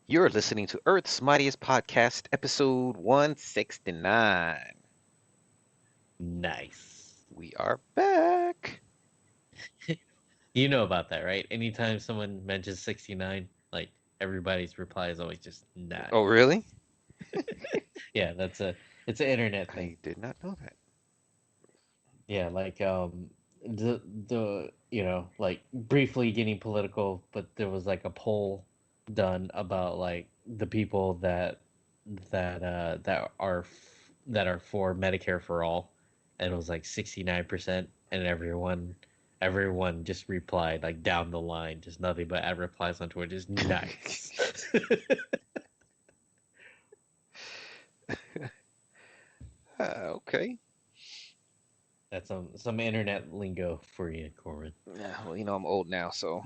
You're listening to Earth's Mightiest Podcast, episode 169. Nice. We are back. You know about that, right? Anytime someone mentions 69, like everybody's reply is always just Oh, nice. really? Yeah, it's an internet thing. I did not know that. Yeah, like the like briefly getting political, but there was like a poll done about like the people that are for Medicare for all, and it was like 69%, and everyone just replied like down the line, just nothing but ad replies on Twitter, just nice. Okay. That's some internet lingo for you, Corbin. Yeah, well, I'm old now, so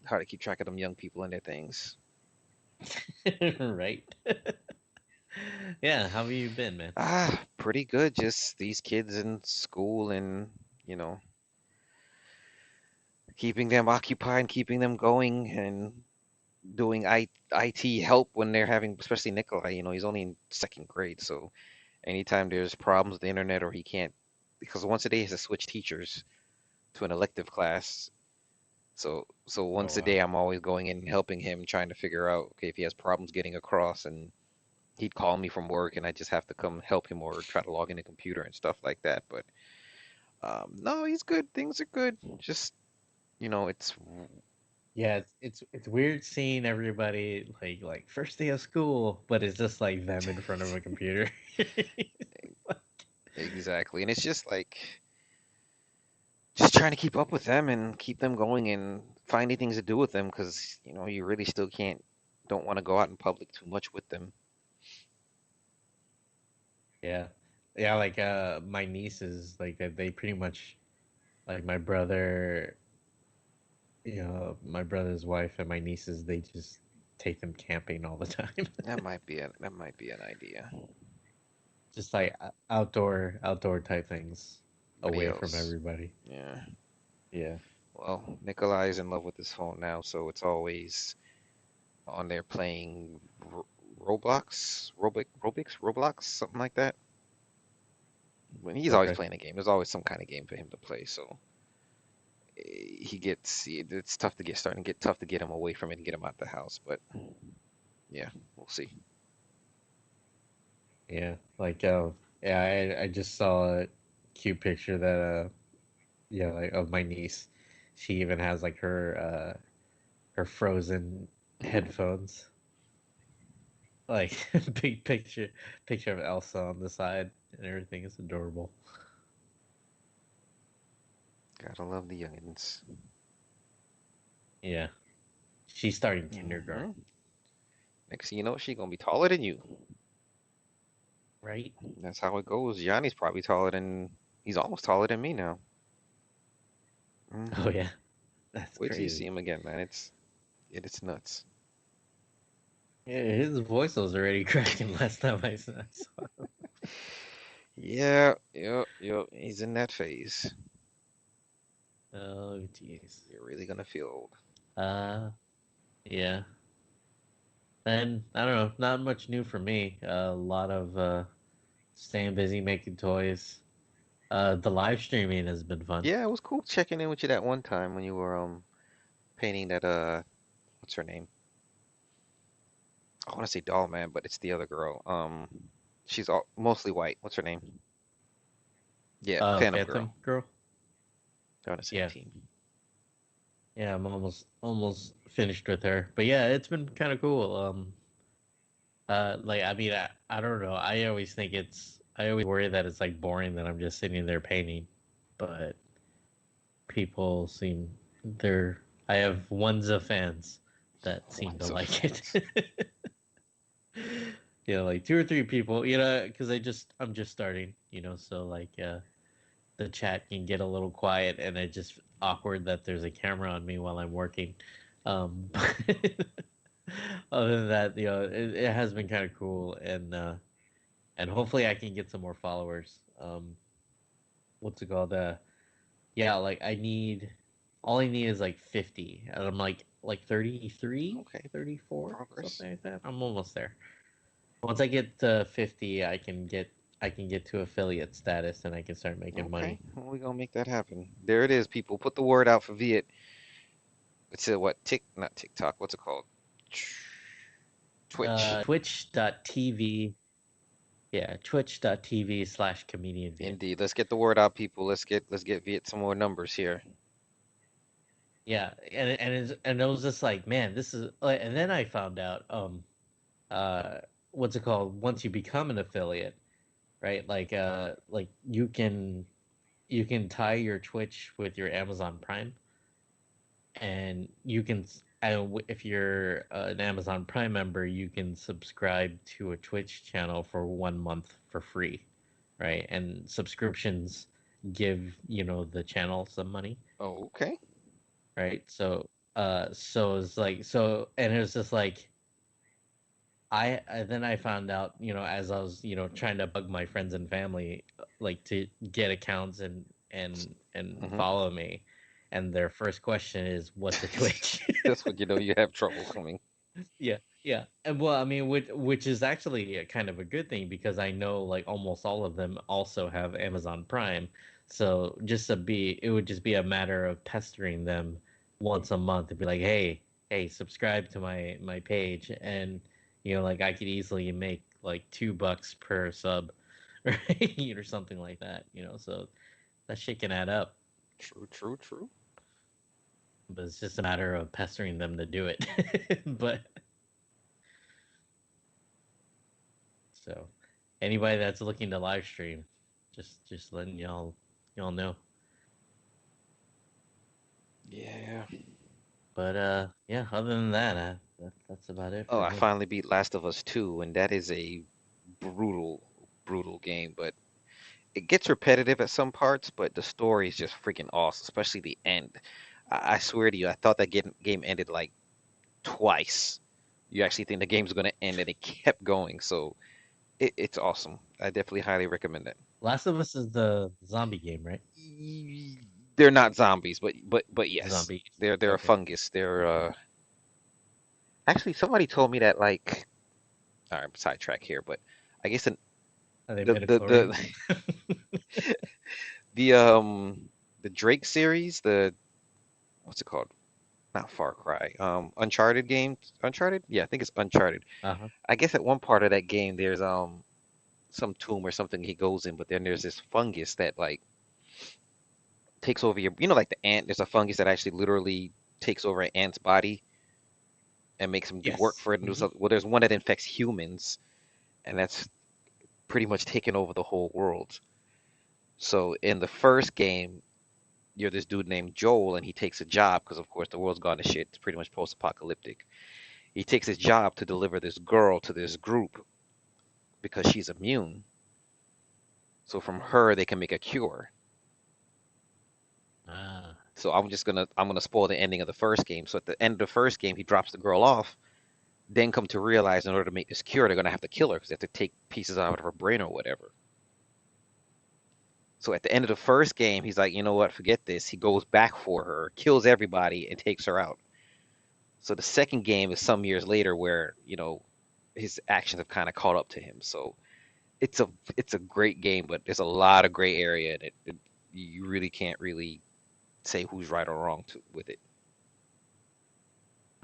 hard to keep track of them young people and their things. Right? Yeah, how have you been, man? Pretty good. Just these kids in school and, you know, keeping them occupied and keeping them going and doing IT help when they're having, especially Nikolai, he's only in second grade, so anytime there's problems with the internet or he can't, because once a day he has to switch teachers to an elective class. So Oh once a wow. day I'm always going in and helping him, trying to figure out, okay, if he has problems getting across, and he'd call me from work and I just have to come help him or try to log in the computer and stuff like that. But no, he's good. Things are good. Just it's Yeah, it's weird seeing everybody like first day of school, but it's just like them in front of a computer. exactly, and it's just like just trying to keep up with them and keep them going and finding things to do with them because you really still don't want to go out in public too much with them. Yeah. Yeah, like my nieces like they pretty much like my brother's wife and my nieces they just take them camping all the time. That might be an idea. Just like outdoor type things Anybody away from else? everybody. Yeah. Yeah. Well, Nikolai is in love with his phone now, so it's always on there playing Roblox, something like that. When he's always Okay. playing a game, there's always some kind of game for him to play. So it's tough to starting to get tough to get him away from it and get him out the house. But yeah, we'll see. Yeah. Like yeah, I just saw a cute picture that yeah, like of my niece. She even has like her frozen headphones. Like big picture of Elsa on the side and everything is adorable. Gotta love the youngins. Yeah. She's starting Hmm. kindergarten, Next thing you know, she gonna be taller than you. right? That's how it goes. Yanni's probably taller than he's almost taller than me now. Oh Hmm. yeah. That's Wait till you see crazy. him again, man. It's nuts. Yeah, his voice was already cracking last time I saw him. Yeah, yep. He's in that phase. Oh jeez. You're really gonna feel old. Uh yeah. And I don't know, not much new for me. A lot of staying busy making toys. The live streaming has been fun. Yeah, it was cool checking in with you that one time when you were painting that what's her name? I want to say Doll Man, but it's the other girl. She's mostly white. What's her name? Yeah, Phantom Girl. Phantom Girl. They're on the same Yeah, team. yeah. I'm almost finished with her, but yeah, it's been kind of cool. Like I mean, I don't know. I always worry that it's like boring that I'm just sitting there painting, but people seem they're. I have ones of fans that seem to Ones of like it. fans. Yeah, like two or three people, because I'm just starting, so like the chat can get a little quiet and it's just awkward that there's a camera on me while I'm working. But other than that, it has been kind of cool and hopefully I can get some more followers. What's it called? Yeah, like all I need is like 50, and I'm like like 33, Okay, 34, progress. something like that. I'm almost there. Once I get to 50, I can get to affiliate status and I can start making Okay, money. well, we gonna make that happen. There it is, people. Put the word out for Viet. It's a what? Not TikTok. What's it called? Twitch. Twitch.tv. Yeah, twitch.tv/comedian Viet. Indeed. Let's get the word out, people. Let's get Viet some more numbers here. Yeah, and it was just like, man, this is like, and then I found out uh what's it called? Once you become an affiliate, right? Like you can tie your Twitch with your Amazon Prime, and you can if you're an Amazon Prime member, you can subscribe to a Twitch channel for 1 month for free, right? And subscriptions give the channel some money, Oh, okay. right? So it's like and it was just like I then I found out, as I was, trying to bug my friends and family, like to get accounts and Hmm. follow me, and their first question is, "What's a Twitch?" That's when you know you have trouble coming. Yeah, yeah, and well, I mean, which is actually a kind of a good thing because I know like almost all of them also have Amazon Prime, so it would just be a matter of pestering them once a month to be like, hey, subscribe to my page, and like I could easily make like $2 per sub, right, or something like that, so that shit can add up, True, true, true. but it's just a matter of pestering them to do it, but. So, anybody that's looking to live stream, just letting y'all know. Yeah. But yeah. Other than that, that's about it Oh, for I me. finally beat Last of Us 2, and that is a brutal, brutal game, but it gets repetitive at some parts, but the story is just freaking awesome, especially the end. I swear to you, I thought that game ended like twice. You actually think the game's going to end, and it kept going. So it's awesome. I definitely highly recommend it. Last of Us is the zombie game, right? They're not zombies, but yes, Zombie. they're a Okay. fungus. They're actually somebody told me that like. All right, sidetrack here, but I guess Are they the the midichlorians? the the um the Drake series, the what's it called? Not Far Cry. Uncharted games. Uncharted? Yeah, I think it's Uncharted. Uh huh. I guess at one part of that game there's some tomb or something he goes in, but then there's this fungus that like takes over your like the ant, there's a fungus that actually literally takes over an ant's body and makes him do work Yes. for it and do Hmm. something. Well, there's one that infects humans and that's pretty much taken over the whole world. So in the first game, you're this dude named Joel and he takes a job because of course the world's gone to shit. It's pretty much post-apocalyptic. He takes his job to deliver this girl to this group because she's immune. So from her they can make a cure. Ah. So I'm gonna spoil the ending of the first game. So at the end of the first game, he drops the girl off, then come to realize in order to make this cure, they're gonna have to kill her because they have to take pieces out of her brain or whatever. So at the end of the first game, he's like, you know what, forget this. He goes back for her, kills everybody, and takes her out. So the second game is some years later where, his actions have kind of caught up to him. So it's a great game, but there's a lot of gray area in it. You really can't really say who's right or wrong with it.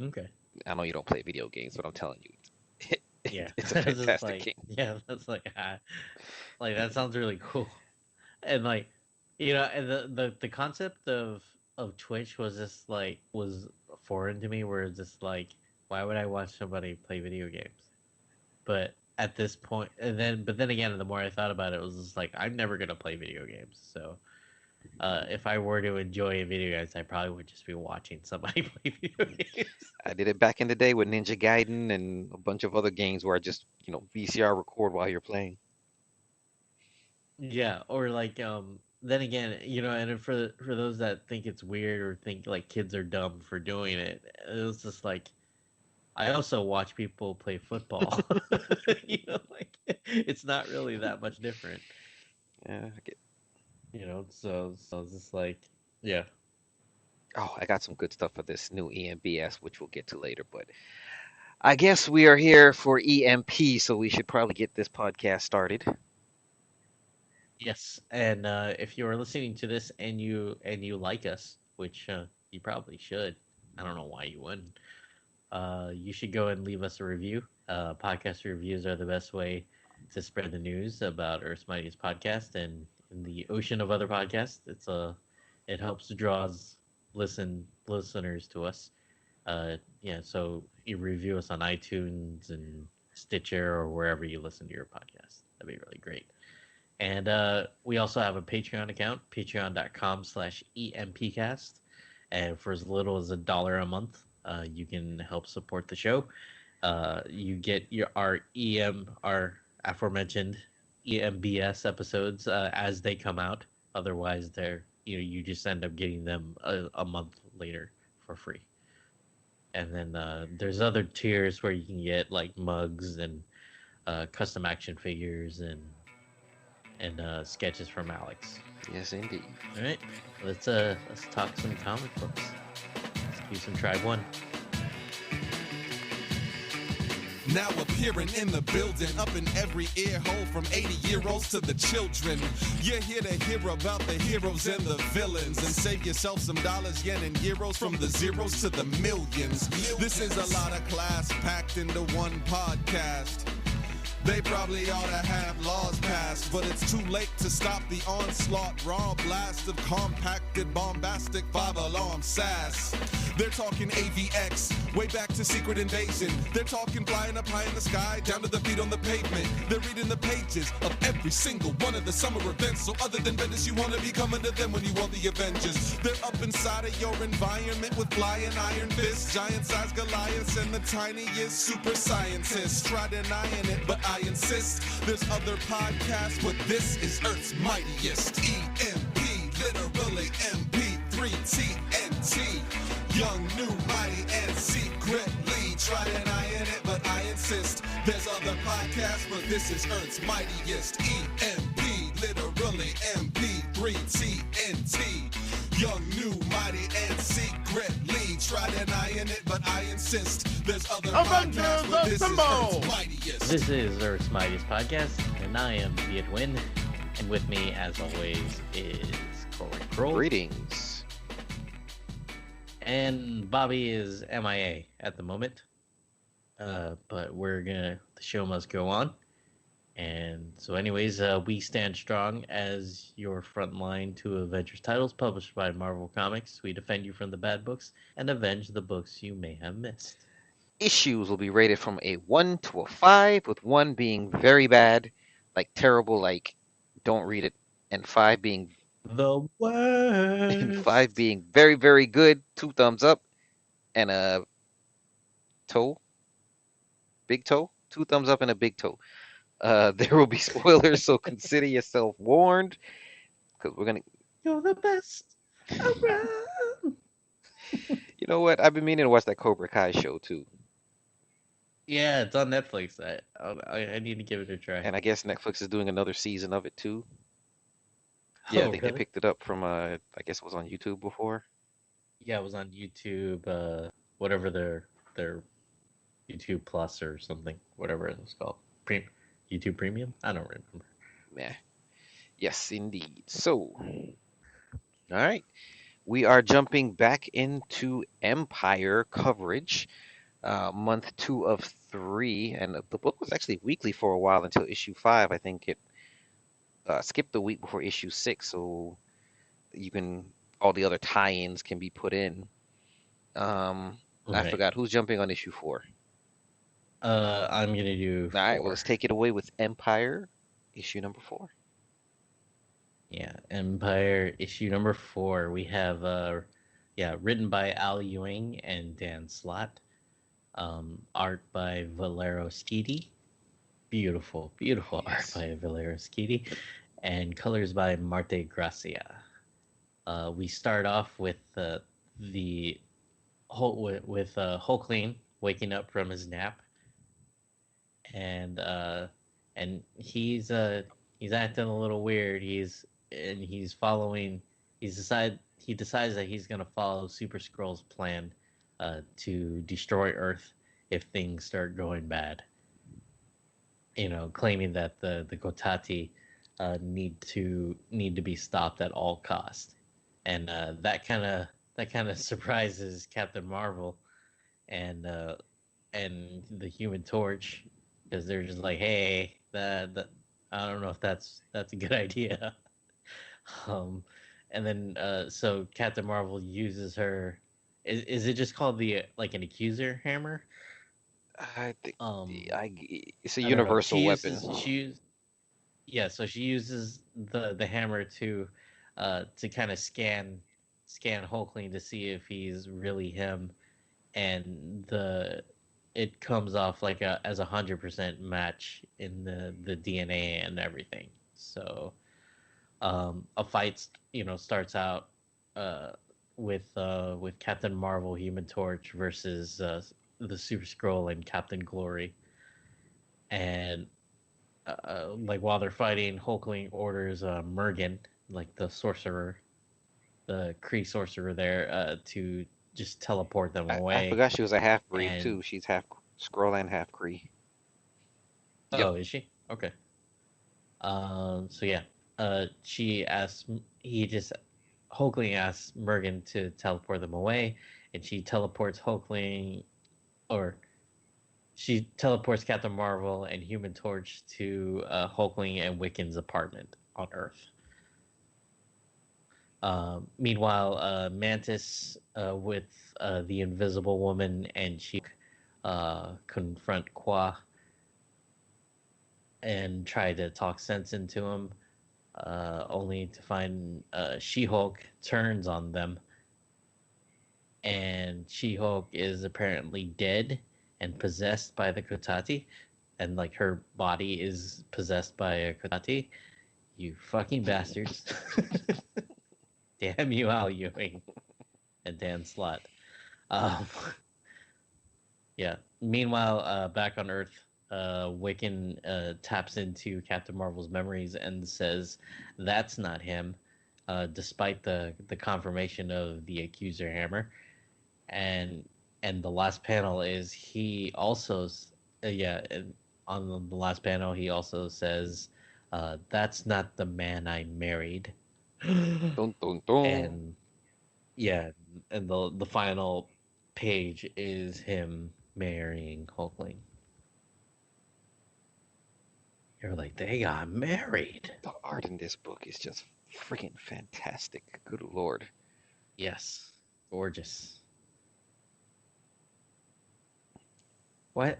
Okay. I know you don't play video games, but I'm telling you, Yeah. it's a That's just fantastic like, game. yeah. That's like that sounds really cool. And like, and the concept of Twitch was just like was foreign to me, where it's just like, why would I watch somebody play video games? But at this point, but then again, the more I thought about it, it was just like, I'm never gonna play video games. So if I were to enjoy video games, I probably would just be watching somebody play video games. I did it back in the day with Ninja Gaiden and a bunch of other games where I just, VCR record while you're playing. Yeah, or like then again, and for those that think it's weird or think like kids are dumb for doing it, it was just like I also watch people play football. Like it's not really that much different. Yeah, I get. So it's just like, yeah. Oh, I got some good stuff for this new EMBS, which we'll get to later. But I guess we are here for EMP, so we should probably get this podcast started. Yes, and if you are listening to this and you like us, which you probably should, I don't know why you wouldn't. You should go and leave us a review. Podcast reviews are the best way to spread the news about Earth's Mightiest podcast and in the ocean of other podcasts. It helps draws listeners to us. Yeah, so you review us on iTunes and Stitcher or wherever you listen to your podcast. That'd be really great. And we also have a Patreon account, patreon.com/EMPcast. And for as little as $1 a month, you can help support the show. You get our aforementioned EMBS episodes as they come out. Otherwise, you just end up getting them a month later for free. And then there's other tiers where you can get like mugs and custom action figures and sketches from Alex. Yes, indeed. All right, let's talk some comic books. Let's do some Tribe One. Now appearing in the building, up in every ear hole from 80-year-olds to the children. You're here to hear about the heroes and the villains and save yourself some dollars, yen, and euros from the zeros to the millions. This is a lot of class packed into one podcast. They probably ought to have laws passed, but it's too late to stop the onslaught. Raw blast of compacted, bombastic, five-alarm sass. They're talking AVX, way back to Secret Invasion. They're talking flying up high in the sky, down to the feet on the pavement. They're reading the pages of every single one of the summer events. So other than Bendis, you want to be coming to them when you want the Avengers. They're up inside of your environment with flying iron fists, giant-sized Goliaths, and the tiniest super scientists. Try denying it, but I insist. There's other podcasts, but this is Earth's Mightiest. EMP, literally MP3TNT. Young, new, mighty, and secretly. Try denying it, but I insist. There's other podcasts, but this is Earth's Mightiest. EMP, literally MP3TNT. Young, new, mighty, and secretly. Try denying it, but I insist. There's other Avengers podcasts, but this is Assemble! Earth's Mightiest. This is Earth's Mightiest podcast, and I am Viet and with me, as always, is Corey Kroll. Greetings. And Bobby is MIA at the moment. But the show must go on. And so anyways, we stand strong as your front line to Avengers titles published by Marvel Comics. We defend you from the bad books and avenge the books you may have missed. Issues will be rated from a 1 to a 5, with 1 being very bad, like terrible, like don't read it, and 5 being The worst. 5 being very, very good, 2 thumbs up, and a big toe, 2 thumbs up and a big toe. There will be spoilers, so consider yourself warned, because we're gonna. You're the best around. You know what? I've been meaning to watch that Cobra Kai show too, Yeah, it's on Netflix. I need to give it a try. and I guess Netflix is doing another season of it too. Yeah, I think they Really? picked it up from I guess it was on YouTube before. Yeah, it was on YouTube. Whatever their YouTube Plus or something, whatever it was called. YouTube Premium. I don't remember. Yeah. Yes, indeed. So, all right, we are jumping back into Empire coverage, month 2 of 3, and the book was actually weekly for a while until issue 5. I think it skipped the week before issue 6, so all the other tie-ins can be put in. I Right. forgot who's jumping on issue 4. I'm gonna do. All right, well, 4. let's take it away with Empire, issue number 4. Yeah, Empire issue number 4. We have written by Al Ewing and Dan Slott. Art by Valero Schiti. Beautiful, beautiful Yes. art by Valero Schiti, and colors by Marte Gracia. We start off with Hulkling waking up from his nap, and he's acting a little weird. He's following. He's he decides that he's gonna follow Super Skrull's plan to destroy Earth if things start going bad. Claiming that the Kotati need to be stopped at all cost, and that kind of surprises Captain Marvel and the Human Torch, because they're just like, hey, that I don't know if that's a good idea. um, and then so Captain Marvel uses her. Is it just called the like an accuser hammer? I think Um, it's a I don't know. universal weapon. Yeah, so she uses the hammer to kind of scan Hulkling to see if he's really him, and the it comes off like as 100% match in the DNA and everything. So a fight starts out uh, with Captain Marvel, Human Torch versus the Super Skrull and Captain Glory, and like while they're fighting, Hulkling orders Mergen, like the sorcerer, the Kree sorcerer there, to just teleport them I away. forgot she was a half breed And too. She's half Skrull and half Kree. Yep. oh, is she? Okay. So yeah, she asks. He just Hulkling asks Mergen to teleport them away, and she teleports Hulkling, or she teleports Captain Marvel and Human Torch to Hulkling and Wiccan's apartment on Earth. Meanwhile, Mantis with the Invisible Woman and she confront Qua and try to talk sense into him, only to find She-Hulk turns on them, and She-Hulk is apparently dead and possessed by the Kotati, and like her body is possessed by a Kotati. You fucking bastards! Damn you, Al Ewing and Dan Slott. Um, yeah. Meanwhile, back on Earth, Wiccan taps into Captain Marvel's memories and says that's not him, despite the confirmation of the Accuser Hammer. And the last panel is he also, yeah, on the last panel he also says, "That's not the man I married." Dun, dun, dun. And yeah, and the final page is him marrying Hulkling. You're like, they got married. The art in this book is just freaking fantastic. Good lord. Yes, gorgeous. What?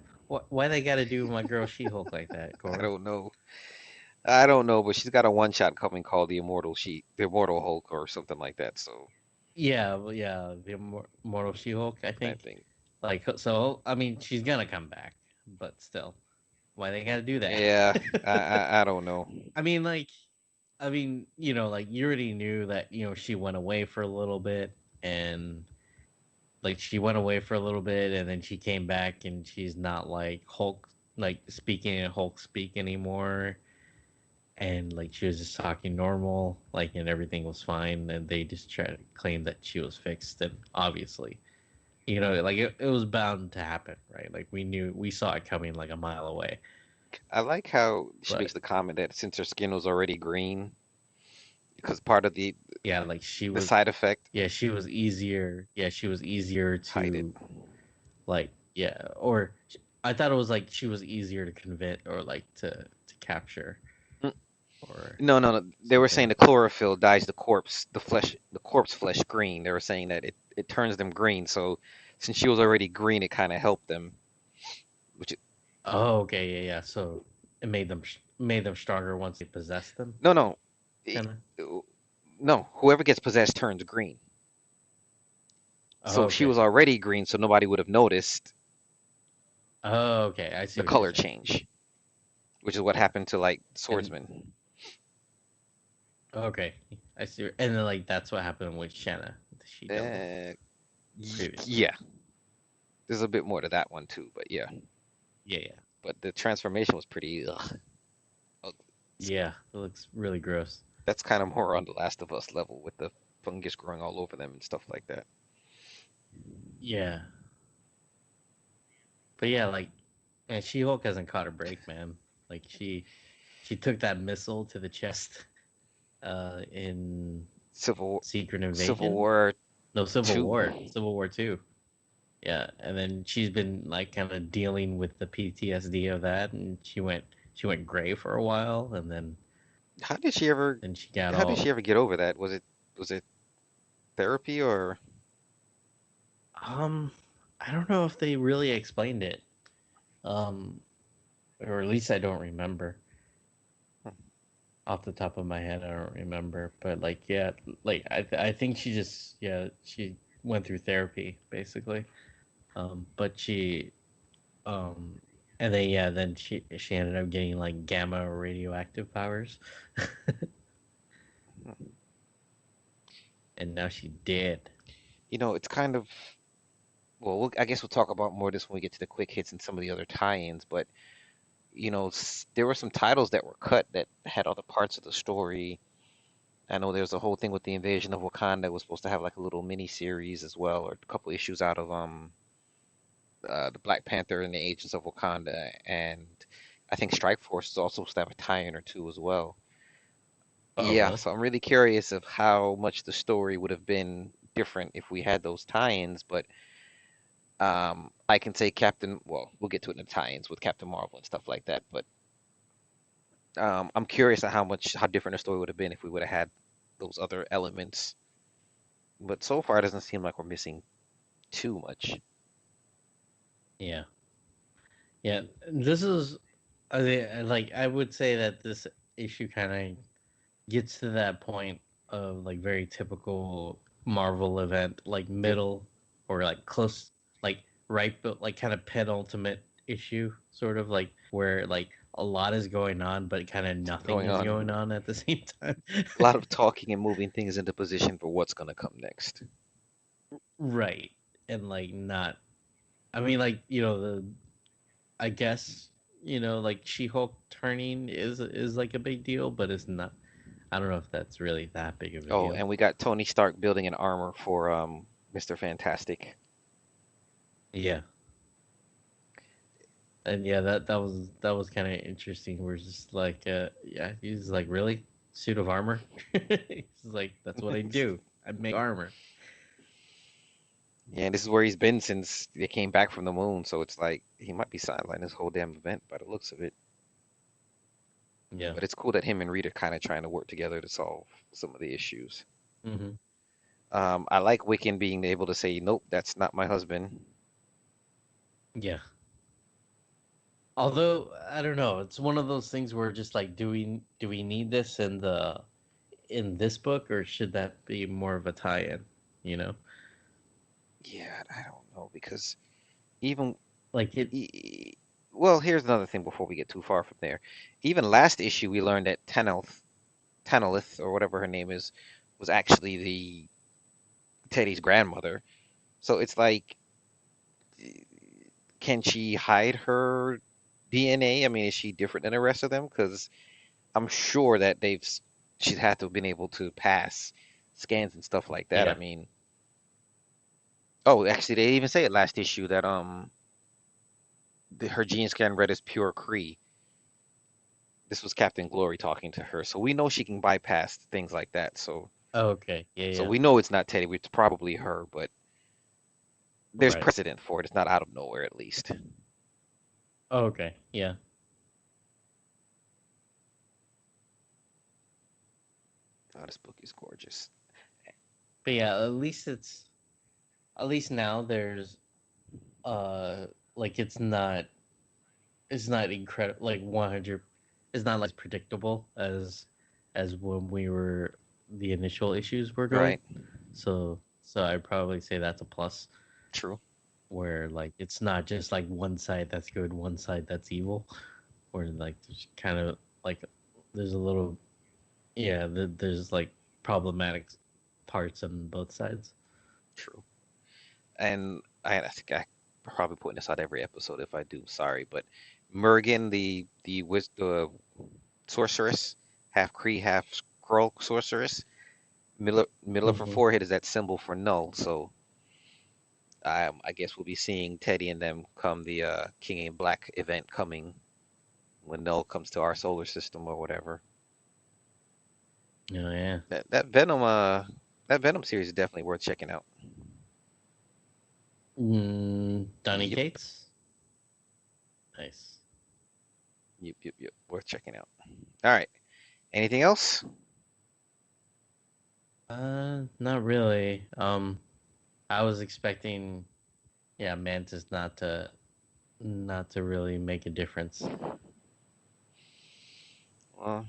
Why they got to do my girl She-Hulk like that, I Gore? don't know. I don't know, but she's got a one shot coming called the Immortal Hulk or something like that. So Yeah, well, yeah, the Immortal She-Hulk, I I think. think, Like, so I mean, she's gonna come back, but still, why they gotta do that? yeah, I don't know. I mean, like, like you already knew that she went away for a little bit, and like she went away for a little bit, and then she came back, and she's not like Hulk, like speaking in Hulk speak anymore, and like she was just talking normal, like, and everything was fine, and they just tried to claim that she was fixed, and obviously, like it was bound to happen, right? Like we saw it coming like a mile away, I like how she but makes the comment that since her skin was already green, because part of yeah, like the side effect, she was easier hide it. to, like, yeah, or I thought it was like she was easier to convince, or like to capture, Mm, or no, no, no. They were something saying like the that. chlorophyll dyes the corpse flesh green. They were saying that it turns them green. So since she was already green, it kind of helped them. Which Oh, okay, yeah, yeah. So it made them stronger once they possessed them, no, no, kind of. no. Whoever gets possessed turns green. Oh, So she okay. was already green, so nobody would have noticed Oh, okay. I see the what you're color saying. change, which is what happened to like And Swordsman. okay, I see. And then like that's what happened with Shanna. She doubled Uh, previously. yeah, there's a bit more to that one too, but yeah. Yeah, yeah, But the transformation was pretty. Ugh. Oh, yeah. It looks really gross. that's kind of more on the Last of Us level with the fungus growing all over them and stuff like that. Yeah, but yeah, like, man, She-Hulk hasn't caught a break, man. Like she took that missile to the chest in Civil Secret Civil Invasion. War No, Civil two. War, Civil War Two. Yeah, and then she's been like kind of dealing with the PTSD of that, and she went gray for a while, and How did she ever then she got how did all she ever get over that? Was it therapy or um I don't know if they really explained it. Um or at least I don't remember. Off the top of my head, I don't remember, but like yeah, like I think she just she went through therapy basically. But she um and then then she ended up getting like gamma or radioactive powers. And now she dead. it's kind of well, I guess we'll talk about more of this when we get to the quick hits and some of the other tie-ins, but there were some titles that were cut that had other parts of the story. I know there's a whole thing with the invasion of Wakanda was supposed to have like a little mini series as well, or a couple issues out of the Black Panther and the Agents of Wakanda, and I think Strikeforce is also supposed to have a tie-in or two as well. Oh Yeah, really? so I'm really curious of how much the story would have been different if we had those tie-ins, but I can say well, we'll get to it in the tie-ins with Captain Marvel and stuff like that, but I'm curious at how different the story would have been if we would have had those other elements. But so far, it doesn't seem like we're missing too much. Yeah. Yeah. This is like I would say that this issue kind of gets to that point of like very typical Marvel event, like Yep, middle or like close, like right, but like kind of penultimate issue, sort of like where like a lot is going on, but kind of nothing going is on. going on at the same time. A lot of talking and moving things into position for what's going to come next. Right. And like not, I mean, like, I guess, like She-Hulk turning is like a big deal, but it's not. I don't know if that's really that big of a Oh, deal. and we got Tony Stark building an armor for Mr. Fantastic. Yeah. And yeah, that was kind of interesting. We're just like, yeah, he's like, really, suit of armor. He's like, that's what I do. I make armor. Yeah, and this is where he's been since they came back from the moon, so it's like he might be sidelined this whole damn event by the looks of it. Yeah. But it's cool that him and Rita kind of trying to work together to solve some of the issues. Hmm. I like Wiccan being able to say, "Nope, that's not my husband." Yeah. Although I don't know, it's one of those things where just like, do we need this in this book, or should that be more of a tie-in? You know, Yeah, I don't know because even like it. e- well, here's another thing before we get too far from there. Even last issue, we learned that Tanalith, or whatever her name is, was actually the Teddy's grandmother. So it's like, can she hide her DNA? I mean, is she different than the rest of them? Because I'm sure that she's had to have been able to pass scans and stuff like that. I Yeah. mean, oh, actually, they even say it last issue that her gene scan read as pure Kree. This was Captain Glory talking to her, so we know she can bypass things like that. So, Oh, okay. Yeah. so Yeah. we know it's not Teddy. It's probably her, but there's Right. precedent for it. It's not out of nowhere, at least. Oh, okay. Yeah. Oh, this book is gorgeous. But yeah, at least now there's like it's not incredible like 100. It's not like as predictable as when we were the initial issues were going. Right. So I'd probably say that's a plus, True. where like it's not just like one side that's good, one side that's evil, where like there's kind of like there's a little, yeah, there's like problematic parts on both sides. True. And I think I probably putting this out every episode. If I do, sorry, but Mergen, the sorceress, half Kree, half Skrull sorceress. middle of her Hmm. forehead is that symbol for null. So I guess we'll be seeing Teddy and them come the King in Black event coming when null comes to our solar system or whatever. Oh yeah. That Venom series is definitely worth checking out. Donny Yep, Cates. Nice. yep. Worth checking out. All right. Anything else? Not really. I was expecting, yeah, Mantis not to really make a difference. Well,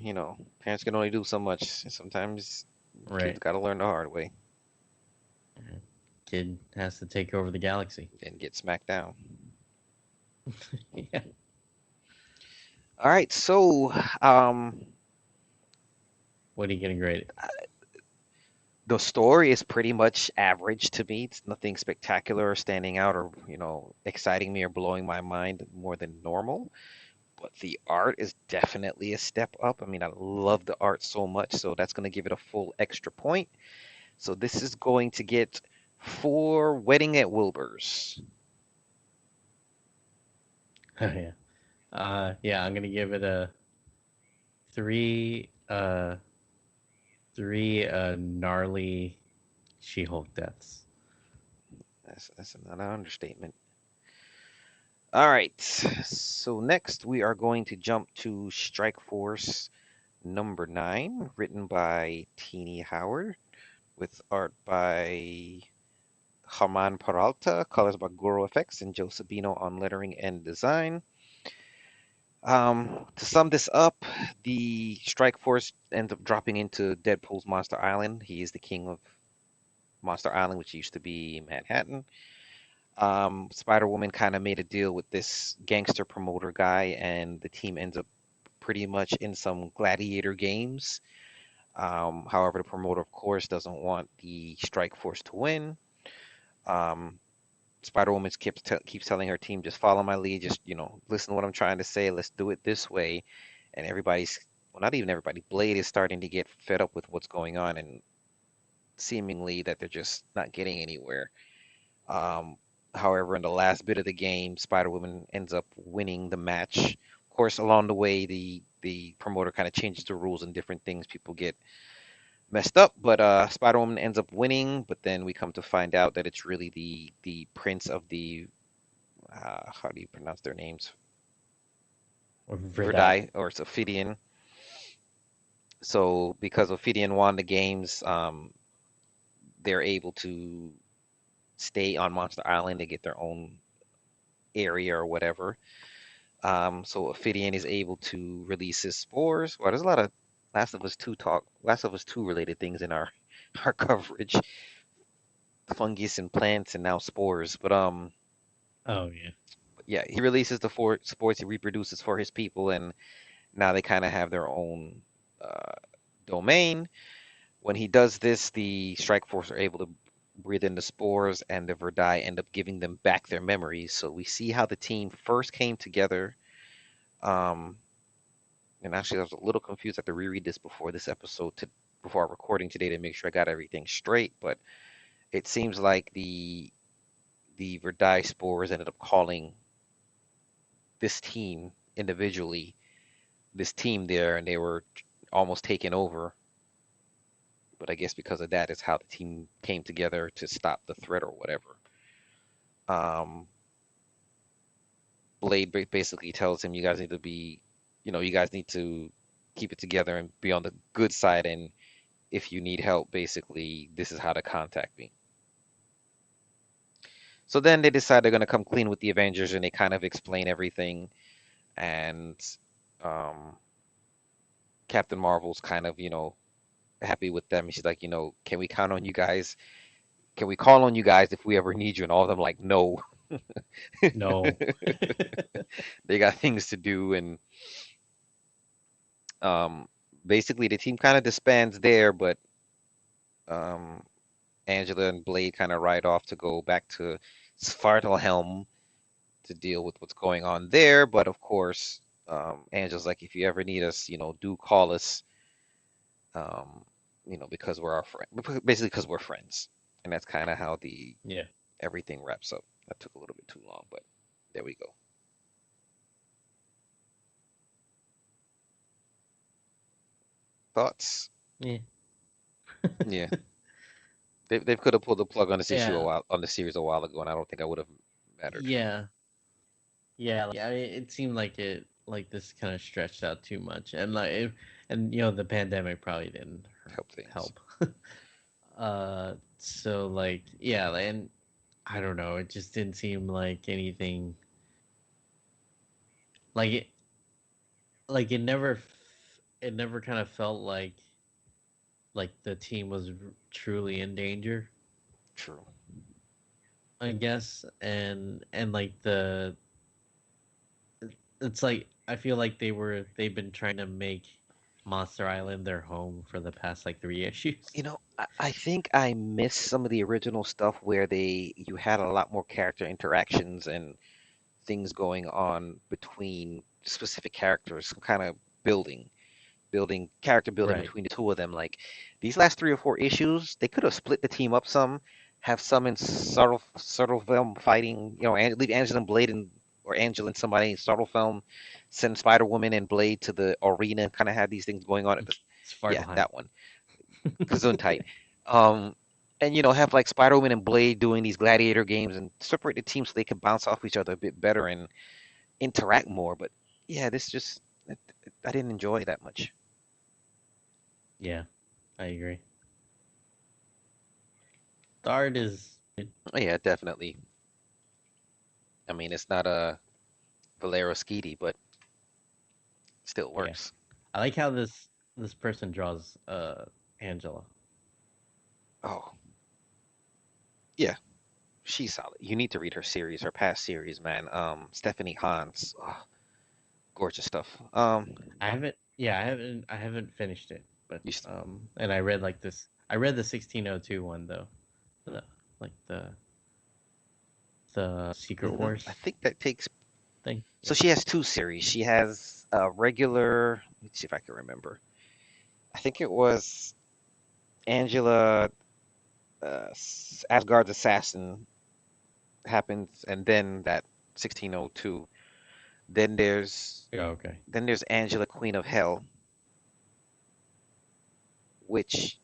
parents can only do so much. Sometimes kids Right. got to learn the hard way Kid has to take over the galaxy. and get smacked down. Yeah. All right. So, What are you gonna grade it? the story is pretty much average to me. It's nothing spectacular or standing out or, exciting me or blowing my mind more than normal. But the art is definitely a step up. I mean, I love the art so much, so that's going to give it a full extra point. So this is going to get 4 Wedding at Wilbur's. Oh yeah. Yeah, I'm gonna give it a three. Three gnarly She-Hulk deaths. That's not an understatement. All right. So next we are going to jump to Strikeforce #9, written by Teeny Howard, with art by Haman Peralta, colors by Goro Effects, and Joe Sabino on lettering and design. To sum this up, the Strike Force ends up dropping into Deadpool's Monster Island. He is the king of Monster Island, which used to be Manhattan. Spider Woman kind of made a deal with this gangster promoter guy, and the team ends up pretty much in some gladiator games. However, the promoter, of course, doesn't want the Strike Force to win. Um, Spider Woman keeps telling her team, just follow my lead, just listen to what I'm trying to say. Let's do it this way. And everybody's, well, not even everybody. Blade is starting to get fed up with what's going on, and seemingly that they're just not getting anywhere. Um, However, in the last bit of the game, Spider Woman ends up winning the match. Of course, along the way, the promoter kind of changes the rules and different things. People get messed up, but Spider Woman ends up winning. But then we come to find out that it's really the prince of the how do you pronounce their names? Or Verdai. Verdai, or it's Ophidian. So because Ophidian won the games, they're able to stay on Monster Island. They get their own area or whatever. So Ophidian is able to release his spores. Well, there's a lot of Last of Us 2 related things in our our coverage. Fungus and plants and now spores. Oh yeah. Yeah, he releases the four spores he reproduces for his people, and now they kind of have their own uh, domain. When he does this, the Strike Force are able to breathe in the spores, and the Verdai end up giving them back their memories. So we see how the team first came together. Um, and actually, I was a little confused. I have to reread this before this episode, before our recording today, to make sure I got everything straight. But it seems like the Verdai spores ended up calling this team individually, this team there, and they were almost taken over. But I guess because of that is how the team came together to stop the threat or whatever. Um, Blade basically tells him, you guys need to be, you guys need to keep it together and be on the good side. And if you need help, basically, this is how to contact me. So then they decide they're going to come clean with the Avengers, and they kind of explain everything. And um, Captain Marvel's kind of, happy with them. She's like, can we count on you guys? Can we call on you guys if we ever need you? And all of them like, no, No. they got things to do. And um, basically, the team kind of disbands there, but um, Angela and Blade kind of ride off to go back to Svartalhelm to deal with what's going on there. But of course, Angela's like, if you ever need us, do call us. Um, because we're our friend, basically because we're friends, and that's kind of how the Yeah. everything wraps up. That took a little bit too long, but there we go. Thoughts? Yeah. Yeah, they could have pulled the plug on this issue Yeah. on the series a while ago, and I don't think I would have mattered. Yeah. Yeah. Yeah. It seemed like this kind of stretched out too much, and the pandemic probably didn't Help things. help. So yeah, and I don't know. It just didn't seem like anything. Like it, it never kind of felt like the team was truly in danger. True. I guess, and like it's like I feel like they've been trying to make Monster Island their home for the past like 3 issues. I think I missed some of the original stuff where you had a lot more character interactions and things going on between specific characters, some kind of character building Right. between the two of them. Like these last 3 or 4 issues, they could have split the team up some, have some in subtle film fighting, and leave Angela and Blade or Angela and somebody in subtle film, send Spider Woman and Blade to the arena, kind of have these things going on. It's far Yeah, behind. that one, Gesundheit. Um, and have like Spider Woman and Blade doing these gladiator games and separate the teams so they can bounce off each other a bit better and interact more. But yeah, this just I didn't enjoy it that much. Yeah, I agree. The art is Yeah, definitely. I mean, it's not a Valero Skidi, but still yeah. works. I like how this person draws Angela. Oh, yeah, she's solid. You need to read her series, her past series, man. Stephanie Hans, oh, gorgeous stuff. I haven't finished it, but You st- and I read like this. I read the 1602 one though, the like the Secret I Wars think that takes. thing. So Yeah. she has two series. She has a regular. Let's see if I can remember. I think it was Angela, Asgard's assassin happens, and then that 1602. Then there's Yeah. Okay. Angela, Queen of Hell, which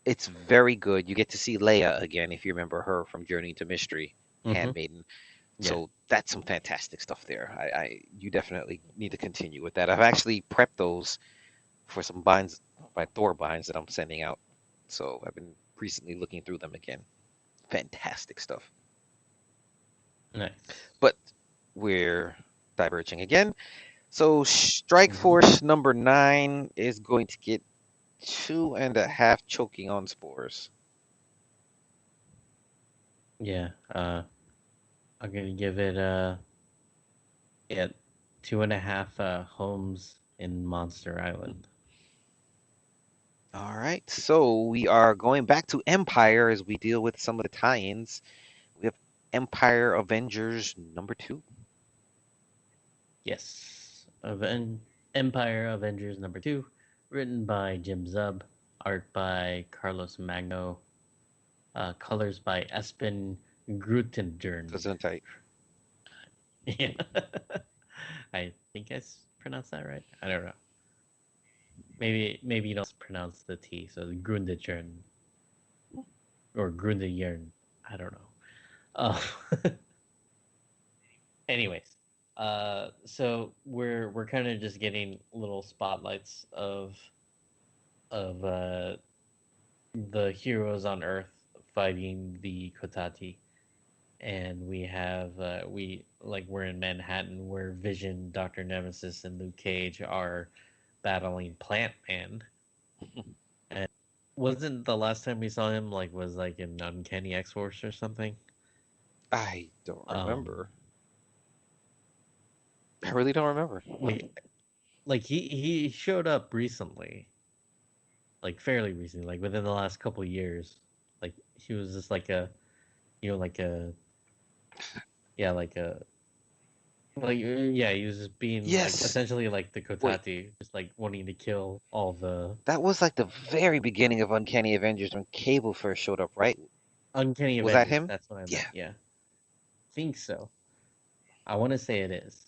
it's very good. You get to see Leia again if you remember her from Journey to Mystery, Mm-hmm. Handmaiden. Yeah. So that's some fantastic stuff there. You definitely need to continue with that. I've actually prepped those for some binds, my Thor binds that I'm sending out. So I've been recently looking through them again. Fantastic stuff. Nice. But we're diverging again. So Strike Mm-hmm. Force number 9 is going to get 2.5 choking on spores. Yeah. I'm gonna give it yeah 2.5 homes in Monster Island. All right, so we are going back to Empire as we deal with some of the tie-ins. We have Empyre Avengers number 2. Yes. Empire Avengers #2, written by Jim Zub, art by Carlos Magno, colors by Espen Grutendern. Gesundheit. Yeah. I think pronounced that right. I don't know. Maybe you don't pronounce the T, so Grundetjern or Grundejern. I don't know. Uh, anyways, so we're kind of just getting little spotlights of the heroes on Earth fighting the Kotati, and we have we're in Manhattan where Vision, Doctor Nemesis, and Luke Cage are battling Plant Man. And wasn't the last time we saw him was like in Uncanny X Force or something? I don't Um, remember. I really don't remember. like he showed up recently, like fairly recently, like within the last couple years. Like he was just like a, like a, yeah, like a Like, yeah, he was just being like Yes. essentially like the Wait, Kotati, just like wanting to kill all the that was like the very beginning of Uncanny Avengers when Cable first showed up, right? Uncanny Was that Avengers. him? That's what I meant. Yeah. Yeah, think so. I want to say it is,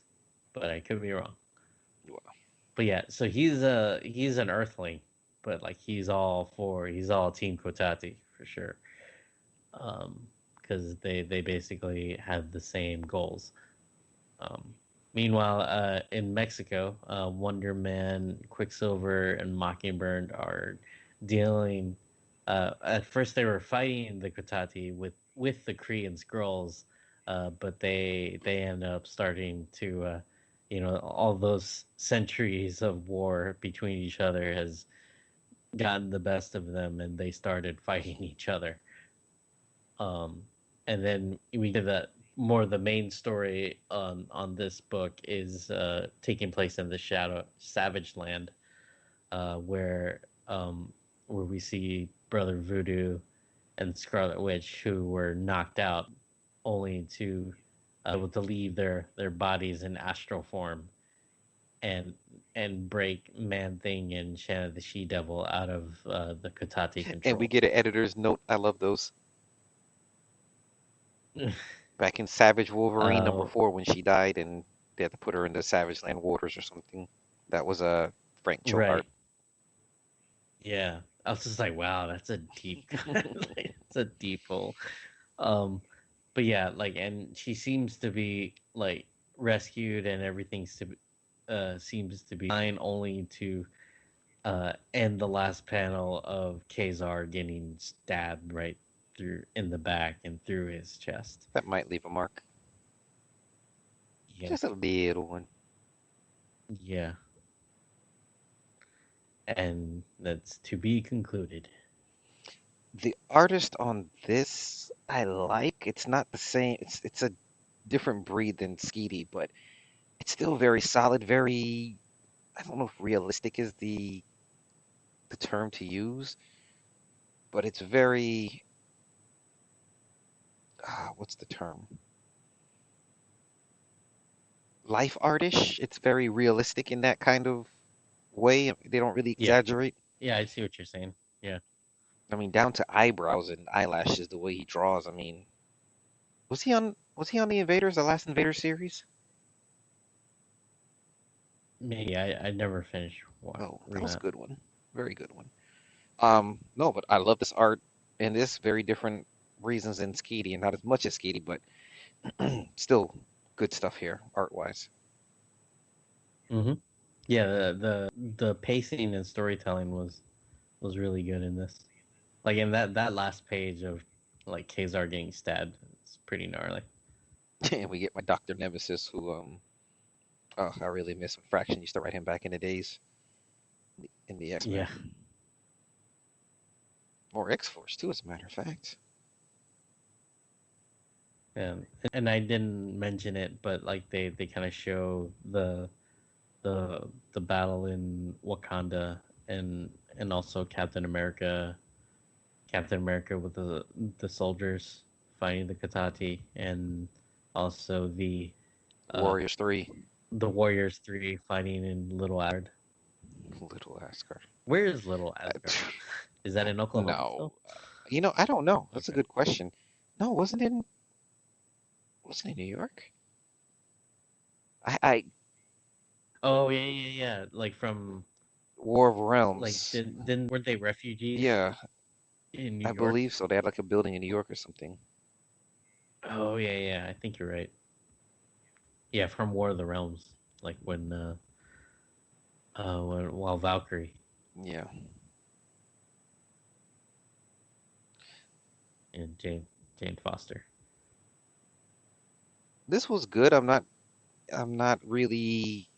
but I could be wrong. But yeah, so he's an Earthling, but like he's all Team Kotati for sure. Because they basically have the same goals. Um, Meanwhile, in Mexico, Wonder Man, Quicksilver, and Mockingbird are dealing. At first, they were fighting the Kotati with the Kree and Skrulls, but they end up starting to, all those centuries of war between each other has gotten the best of them, and they started fighting each other. Um, and then we get that more the main story on this book is taking place in the Shadow Savage Land, where where we see Brother Voodoo and Scarlet Witch who were knocked out, only to able to leave their bodies in astral form and break Man Thing and Shanna the She Devil out of the Kotati And we control. get an editor's note. I love those. Back in Savage Wolverine number uh, 4 when she died and they had to put her in the Savage Land waters or something. That was a Frank Cho art. right. Yeah, I was just like, wow, that's a deep, it's a deep hole. Um, but yeah, like, and she seems to be like rescued, and seems to be fine, only to end the last panel of Kazar getting stabbed right through in the back and through his chest. That might leave a mark. Yeah, Just a little one. yeah, and that's to be concluded. The artist on this I like. It's not the same. It's a different breed than Skeety, but it's still very solid, very I don't know if realistic is the term to use, but it's very what's the term? Life artish. It's very realistic in that kind of way. They don't really Yeah, exaggerate. yeah, I see what you're saying. Yeah, I mean, down to eyebrows and eyelashes, the way he draws. I mean, was he on the Invaders, the last Invaders series? maybe I never finished Oh, that reading was a that. good one. Very good one. No, but I love this art and this very different reasons than Skeety, and not as much as Skeety, but still good stuff here, art-wise. Hmm. Yeah, the pacing and storytelling was really good in this. Like in that last page of like Kazar getting stabbed, it's pretty gnarly. And we get my Dr. Nemesis, who oh, I really miss him. Fraction used to write him back in the days in the Yeah, X-Men. Or X-Force too, as a matter of fact. and I didn't mention it, but like they kind of show the battle in Wakanda and also Captain America with the soldiers fighting the Katati, and also uh Warriors 3, the Warriors 3 fighting in Little Asgard. Little Asgard. Where is Little Asgard? Is that in Oklahoma No, still? I don't know. That's a Okay. good question. No, wasn't it New York? I Oh yeah, yeah, yeah. Like from War of like Realms. didn't weren't they refugees Yeah, in New I York? believe so. They had like a building in New York or something. Oh yeah, yeah. I think you're right. Yeah, from War of the Realms. Like when while Valkyrie Yeah, and Jane Foster. this was good. I'm not really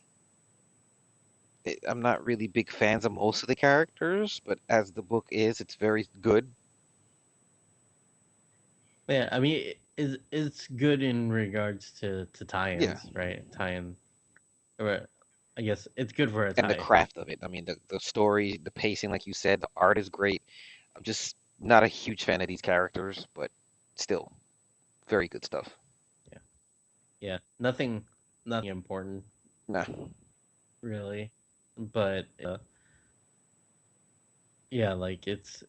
I'm not really big fans of most of the characters, but as the book is, it's very good. Yeah, I mean it's good in regards to Yeah, tie-ins, right? Tie-in, or I guess it's good for a and the tie. craft of it. I mean, the story, the pacing, like you said, the art is great. I'm just not a huge fan of these characters, but still very good stuff. Yeah, yeah. Nothing. nothing important No. really, but yeah, like it's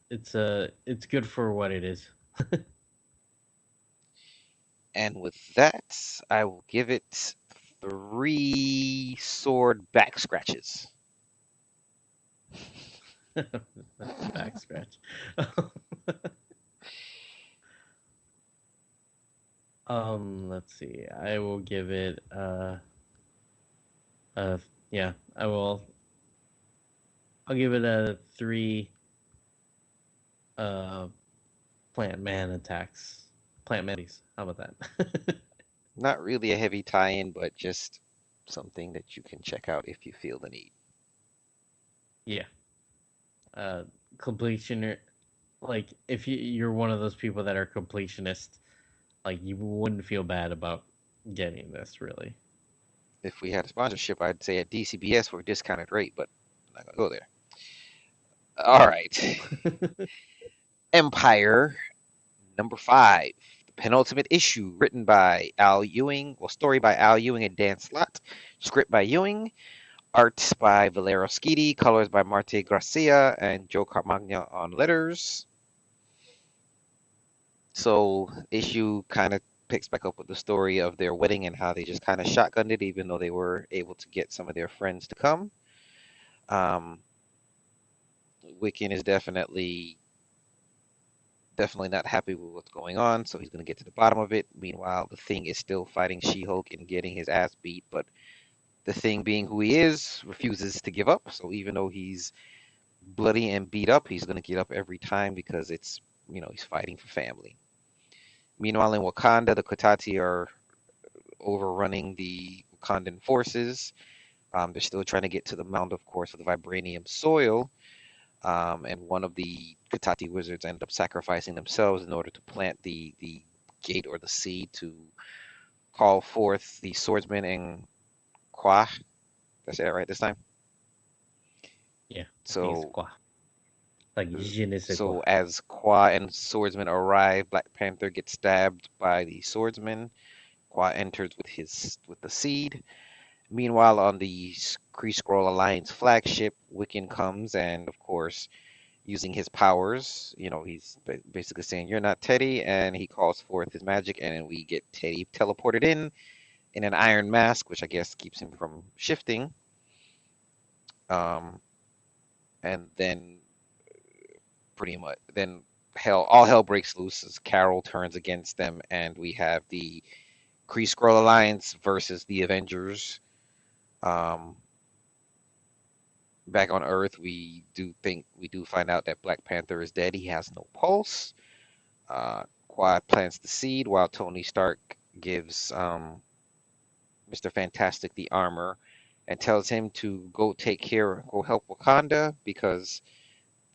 good for what it is. And with that, I will give it 3 sword back scratches. Back scratch. Let's see. I will give it uh yeah, I'll give it a 3 uh plant man attacks. Plant mandies. How about that? Not really a heavy tie-in, but just something that you can check out if you feel the need. Yeah. Uh completion, like if you're one of those people that are completionist, like you wouldn't feel bad about getting this really. If we had a sponsorship, I'd say at DCBS for a discounted rate, but I'm not gonna go there. All right. Empyre #5, the penultimate issue, written by Al Ewing, well, story by Al Ewing and Dan Slott, script by Ewing, art by Valero Schiti, colors by Marte Gracia and Joe Carmagna on letters. So, issue kind of picks back up with the story of their wedding and how they just kind of shotgunned it, even though they were able to get some of their friends to come. Um, Wiccan is definitely not happy with what's going on, so he's going to get to the bottom of it. Meanwhile, the Thing is still fighting She-Hulk and getting his ass beat, but the Thing, being who he is, refuses to give up. So even though he's bloody and beat up, he's going to get up every time because he's fighting for family. Meanwhile, in Wakanda, the Kotati are overrunning the Wakandan forces. They're still trying to get to the mound, of course, of the vibranium soil. And one of the Katati wizards end up sacrificing themselves in order to plant the gate or the seed to call forth the swordsman and Kwa. That's it right this time. Yeah, I think it's So quoi. Like je ne sais quoi. so as Kwa and swordsman arrive, Black Panther gets stabbed by the swordsman. Kwa enters with the seed. Meanwhile, on the Kree Skrull Alliance flagship, Wiccan comes and, of course, using his powers. He's basically saying, "You're not Teddy," and he calls forth his magic, and we get Teddy teleported in an iron mask, which I guess keeps him from shifting. Um, and then pretty much then all hell breaks loose as Carol turns against them, and we have the Kree Skrull Alliance versus the Avengers. Um, Back on Earth, we do find out that Black Panther is dead. He has no pulse. Quad plants the seed while Tony Stark gives Mr. Fantastic the armor and tells him to go help Wakanda because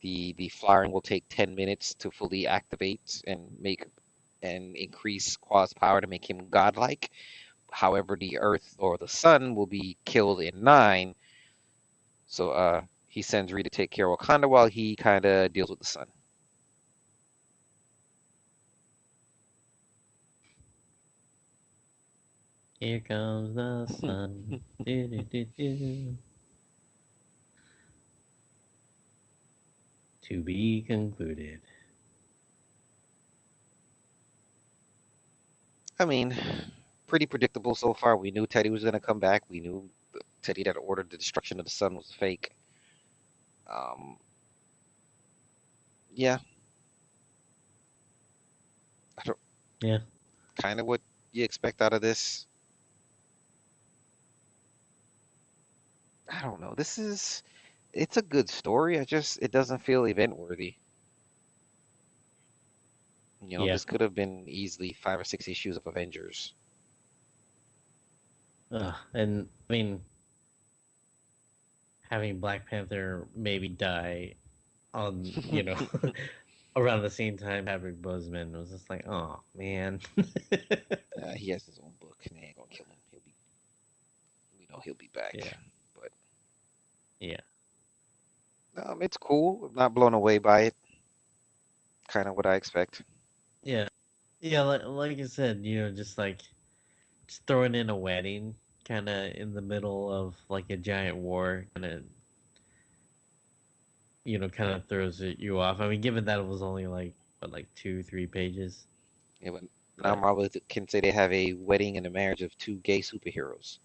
the flying will take 10 minutes to fully activate and increase Quad's power to make him godlike. However, the Earth or the Sun will be killed in 9. So he sends Reed to take care of Wakanda while he kind of deals with the Sun. Here comes the sun. Do, do, do, do. To be concluded. I mean, pretty predictable so far. We knew Teddy was going to come back. We knew Teddy that ordered the destruction of the sun was fake. Um, yeah, I don't, Yeah. kind of what you expect out of this. I don't know. It's a good story. It doesn't feel event worthy. Yeah. This could have been easily 5 or 6 issues of Avengers. And I mean, having Black Panther maybe die on, around the same time Patrick Boseman was just like, oh man. He has his own book, and they ain't gonna kill him. We know he'll be back. Yeah. But Yeah. it's cool. I'm not blown away by it. Kind of what I expect. Yeah. Yeah, like I said, just throwing in a wedding, kind of in the middle of like a giant war, kind of throws you off. I mean, given that it was only like what, like 2, 3 pages, Yeah, but now but Marvel can say they have a wedding and a marriage of two gay superheroes.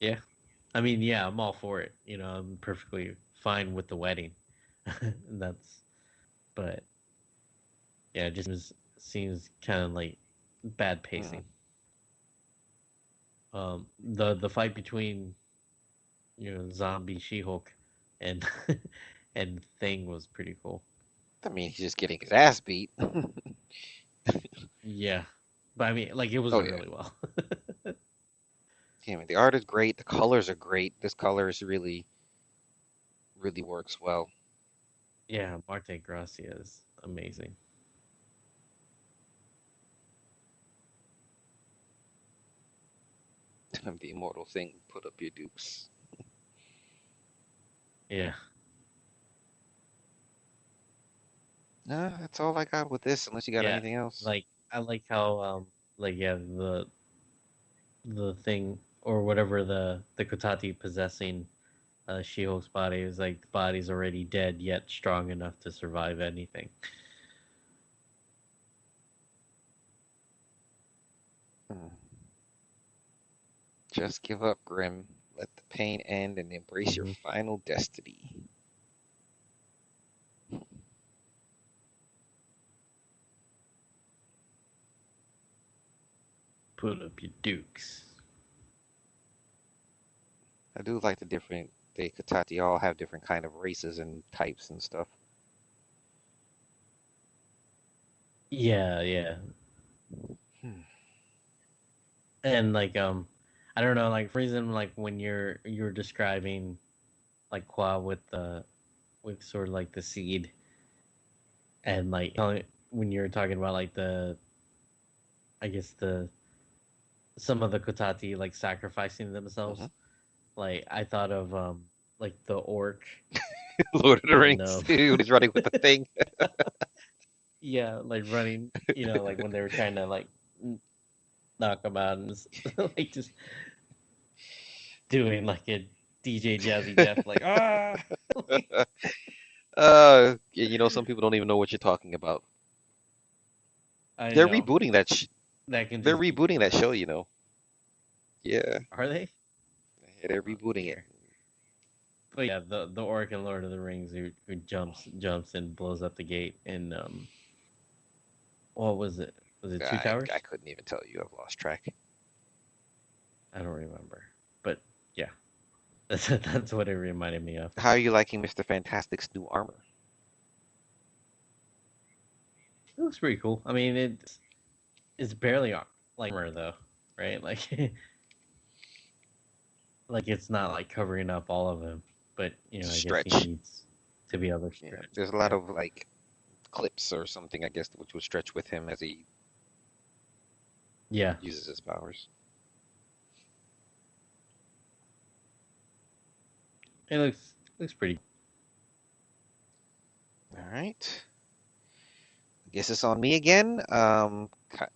yeah, I mean, yeah, I'm all for it. I'm perfectly fine with the wedding. That's, but yeah, it just seems kind of like bad Mm. pacing. The fight between zombie She-Hulk and and Thing was pretty cool. I mean, he's just getting his ass beat. Yeah, but I mean, like it was Oh done yeah. really well. Yeah, I mean, the art is great. The colors are great. This color is really works well. Yeah, Marte Gracia is amazing. The immortal thing. Put up your dukes. Yeah, Nah, that's all I got with this. Unless you got yeah. anything else. Like I like how like yeah the thing or whatever the Kotati possessing She-Hulk's body is like the body's already dead yet strong enough to survive anything. Hmm. Just give up, Grim. Let the pain end and embrace your Hmm. final destiny. Put up your dukes. I do like the different. They Katati all have different kind of races and types and stuff. Yeah, yeah. Hmm. And like I don't know, like for reason like when you're describing like Qua with sort of like the seed and like when you're talking about like the I guess the some of the Kotati like sacrificing Hmm. themselves. Like I thought of like the orc Lord of the and Rings. When he's running with the thing. yeah, like running, like when they were trying to like knock him out and like just doing like a DJ Jazzy Jeff like Some people don't even know what you're talking about. I They're know rebooting that. that can They're just be rebooting that show. dangerous. Yeah, Are they? yeah, they're Oh rebooting it. dear. But yeah, the orc in Lord of the Rings who jumps and blows up the gate in what was it? Was it Two I Towers? couldn't even tell you. I've lost track. I don't remember. But yeah, that's what it reminded me of. How are you liking Mr. Fantastic's new armor? It looks pretty cool. I mean, it's barely like armor though, right? Like like it's not like covering up all of him, but It's a I guess he stretch. needs to be able to Yeah, stretch. there's a lot Yeah. of like clips or something, I guess, which will stretch with him as he Yeah. uses his powers. It looks pretty. All right. I guess it's on me again.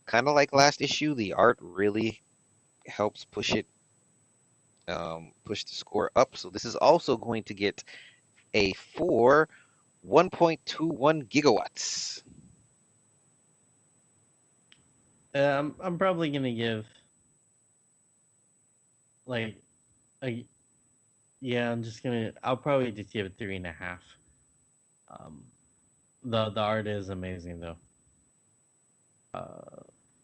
Kind of like last issue, the art really helps push the score up. So this is also going to get a 1.21 gigawatts. I'm probably gonna give like a yeah. I'll probably just give it 3.5. Um, the art is amazing though. Uh,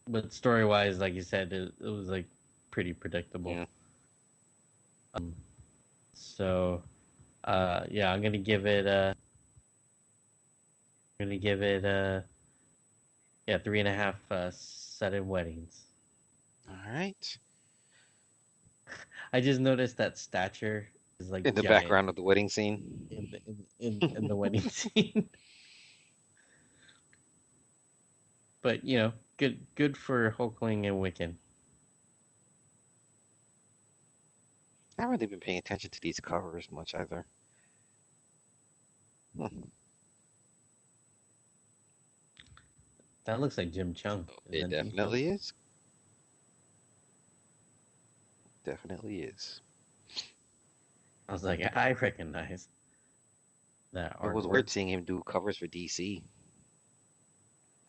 but story wise, like you said, it was like pretty predictable. Yeah. Um, so yeah, I'm gonna give it yeah 3.5 sudden weddings. All right. I just noticed that stature is like In the giant background of the wedding scene. in the wedding scene. But good for Hulkling and Wiccan. I haven't really been paying attention to these covers much either. Hmm. That looks like Jim Chung. Isn't It that Jim Chung? definitely is. definitely is. I was like, I recognize that It was artwork. weird seeing him do covers for DC,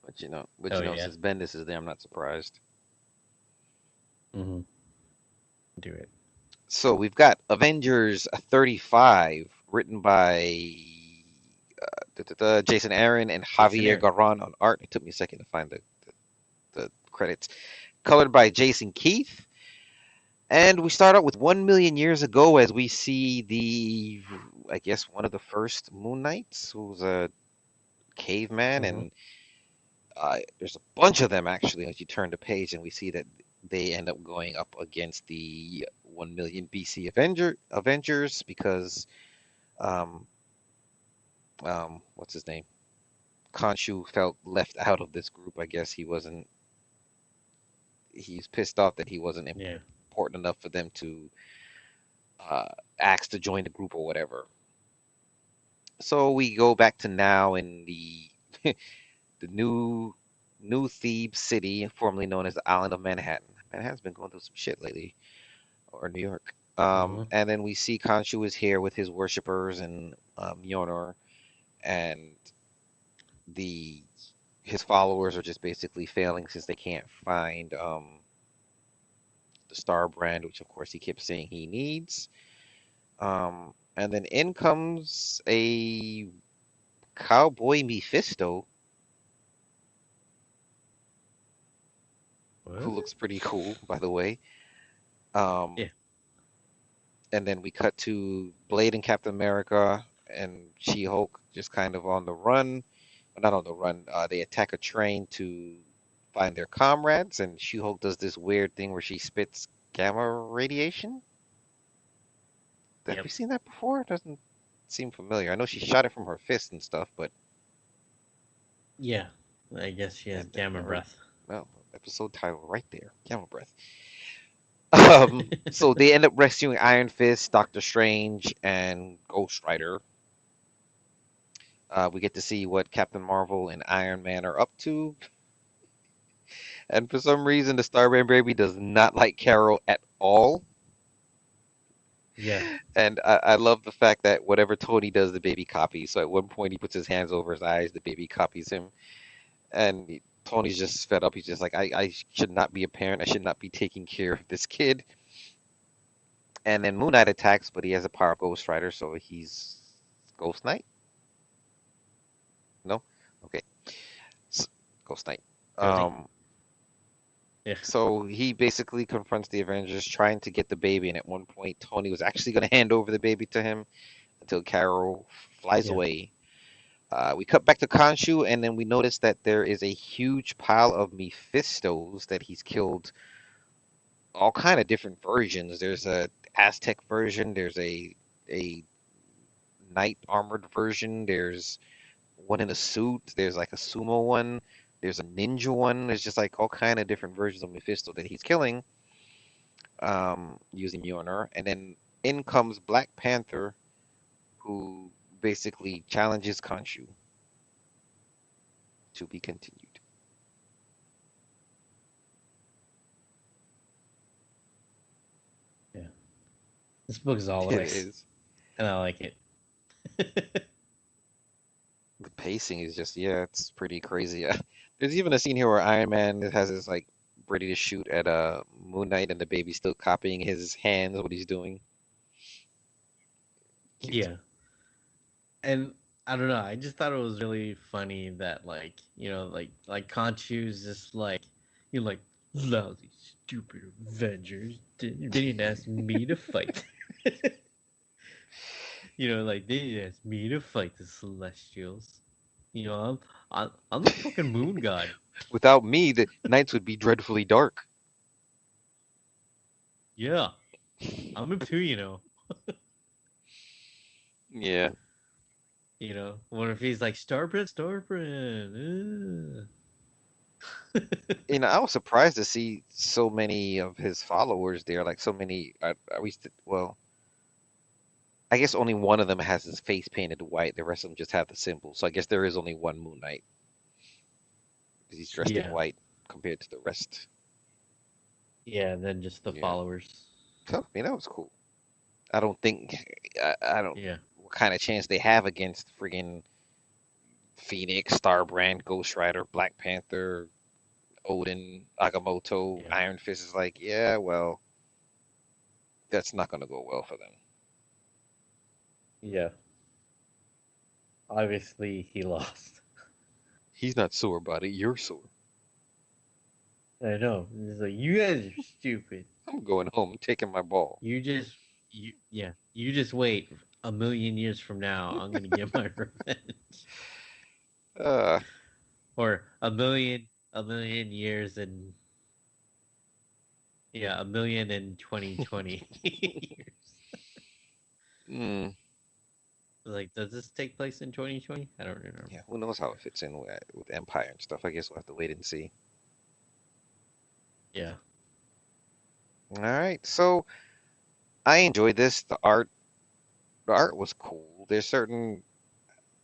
but Oh yeah. since Bendis is there, I'm not surprised. Mm-hmm. Do it. So we've got Avengers 35, written by Jason Aaron and Jason Javier Aaron. Garron on art. It took me a second to find the credits. Colored by Jason Keith. And we start out with 1 million years ago as we see I guess, one of the first Moon Knights, who's a caveman, Mm-hmm. and there's a bunch of them actually as you turn the page, and we see that they end up going up against the 1 million BC Avengers because um, what's his name? Khonshu felt left out of this group. I guess he's pissed off that he wasn't Yeah. important enough for them to uh, ask to join the group or whatever. So we go back to now in the new Thebes city, formerly known as the island of Manhattan. Manhattan's been going through some shit lately, or New York. Mm-hmm. And then we see Khonshu is here with his worshippers and Mjolnir, and the his followers are just basically failing since they can't find the Star Brand, which of course he keeps saying he needs. And then in comes a cowboy Mephisto who What? looks pretty cool, by the way. Um, Yeah. and then we cut to Blade and Captain America and She-Hulk just kind of on the run. Well, not on the run. They attack a train to find their comrades, and She-Hulk does this weird thing where she spits gamma radiation. Have Yep. we seen that before? It doesn't seem familiar. I know she shot it from her fist and stuff, but Yeah. I guess she has and gamma never. breath. Well, episode title right there, gamma breath. So they end up rescuing Iron Fist, Doctor Strange, and Ghost Rider. We get to see what Captain Marvel and Iron Man are up to, and for some reason, the Starman Baby does not like Carol at all. Yeah. And I love the fact that whatever Tony does, the baby copies. So at one point, he puts his hands over his eyes, the baby copies him, and Tony's just fed up. He's just like, I should not be a parent. I should not be taking care of this kid. And then Moon Knight attacks, but he has the power of Ghost Rider, so he's Ghost Knight. No, okay, S- Ghost Knight. Really? Um, Yeah. so he basically confronts the Avengers, trying to get the baby. And at one point, Tony was actually going to hand over the baby to him until Carol flies Yeah. away. We cut back to Khonshu, and then we notice that there is a huge pile of Mephistos that he's killed. All kind of different versions. There's a Aztec version. There's a knight armored version. There's one in a suit. There's like a sumo one. There's a ninja one. There's just like all kind of different versions of Mephisto that he's killing using Mjolnir. And then in comes Black Panther, who basically challenges Khonshu. To be continued. Yeah. This book is all a It mess, is. and I like it. The pacing is just, yeah, it's pretty crazy. There's even a scene here where Iron Man has his like ready to shoot at Moon Knight, and the baby's still copying his hands, what he's doing. Cute. Yeah. And I don't know. I just thought it was really funny that like Conchu's just like like lousy, stupid Avengers. They didn't ask me to fight. Like they didn't ask me to fight the Celestials. I'm the fucking moon god. Without me, the nights would be dreadfully dark. Yeah, I'm him too. Yeah. What if he's like Starbrand? I was surprised to see so many of his followers there, like so many. Well, I guess only one of them has his face painted white. The rest of them just have the symbol. So I guess there is only one Moon Knight because he's dressed in Yeah, white compared to the rest. yeah. Then just the Yeah. followers. I mean, that was cool. I don't think I don't Yeah. what kind of chance they have against friggin' Phoenix, Starbrand, Ghost Rider, Black Panther, Odin, Agamotto, Yeah. Iron Fist is like, yeah, well, that's not gonna go well for them. Yeah. Obviously, he lost. He's not sore about it. You're sore. I know. He's like, you guys are stupid. I'm going home, taking my ball. You just wait. A million years from now, I'm gonna get my revenge. Uh, Or a million years and yeah, a million in 2020 years. mm, Like, does this take place in 2020? I don't remember. yeah, who knows how it fits in with Empire and stuff. I guess we'll have to wait and see. Yeah. All right, so I enjoyed this. The art was cool. There's certain,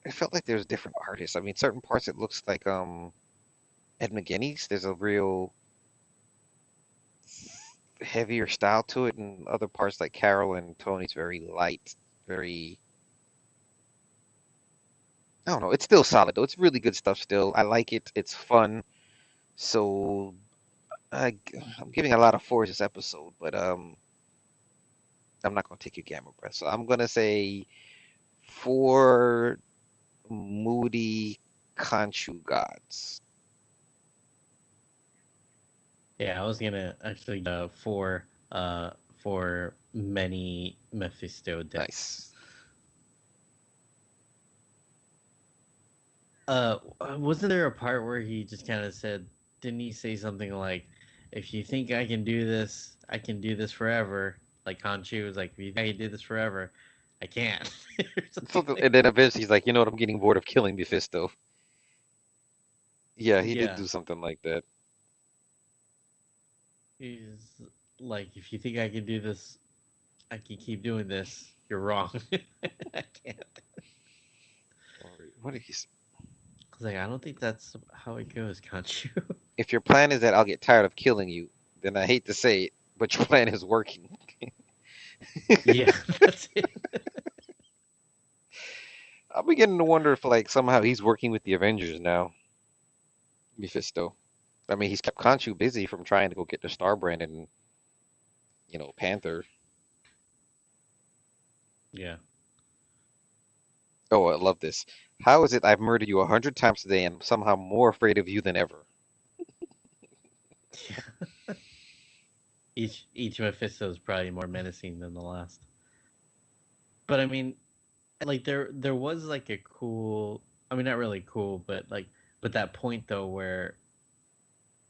it felt like there's different artists. I mean, certain parts it looks like Ed McGuinness. There's a real heavier style to it, and other parts like Carol and Tony's very light, very. I don't know. It's still solid though. It's really good stuff still. I like it. It's fun. So I, I'm giving a lot of fours this episode, but I'm not gonna take your gamma breath. So I'm gonna say four moody Khonshu gods. Yeah, I was gonna actually for many Mephisto deaths. Nice. Wasn't there a part where he just kind of said, didn't he say something like, if you think I can do this, I can do this forever? Like Khonshu was like, if you think I can do this forever, I can't. Or something like And then eventually he's like, you know what? I'm getting bored of killing Mephisto. Yeah, he did yeah. do something like that. He's like, if you think I can do this, I can keep doing this. You're wrong. I can't. Or what did he say? I was like, I don't think that's how it goes, Khonshu. If your plan is that I'll get tired of killing you, then I hate to say it, but your plan is working. Yeah, that's it. I'm beginning to wonder if like somehow he's working with the Avengers now, Mephisto. I mean, he's kept Khonshu busy from trying to go get the Starbrand and Panther. Yeah. Oh, I love this. How is it I've murdered you 100 times today and I'm somehow more afraid of you than ever? Yeah. Each Mephisto is probably more menacing than the last. But I mean, like there was like a cool, I mean not really cool, but that point though where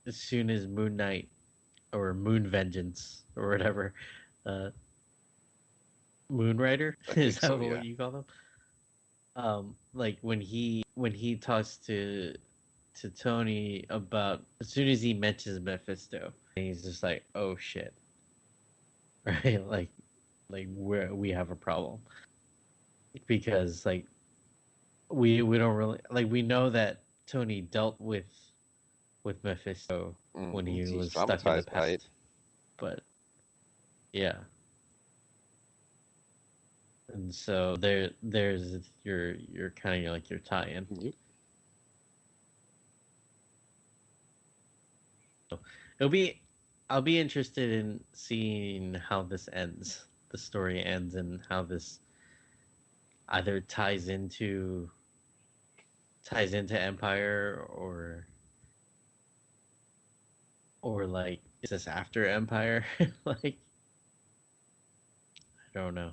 as soon as Moon Knight or Moon Vengeance or whatever, uh Moon Rider I is think that so, what yeah. you call them? Like when he talks to Tony about as soon as he mentions Mephisto, and he's just like, oh shit, right? Like we have a problem because like we don't really like we know that Tony dealt with Mephisto when he He's was stuck in the traumatized by it. past, but yeah, and so there's your kind of like your tie-in. Yep. So it'll be I'll be interested in seeing how this ends, the story ends, and how this either ties into Empire or like is this after Empire? Like I don't know.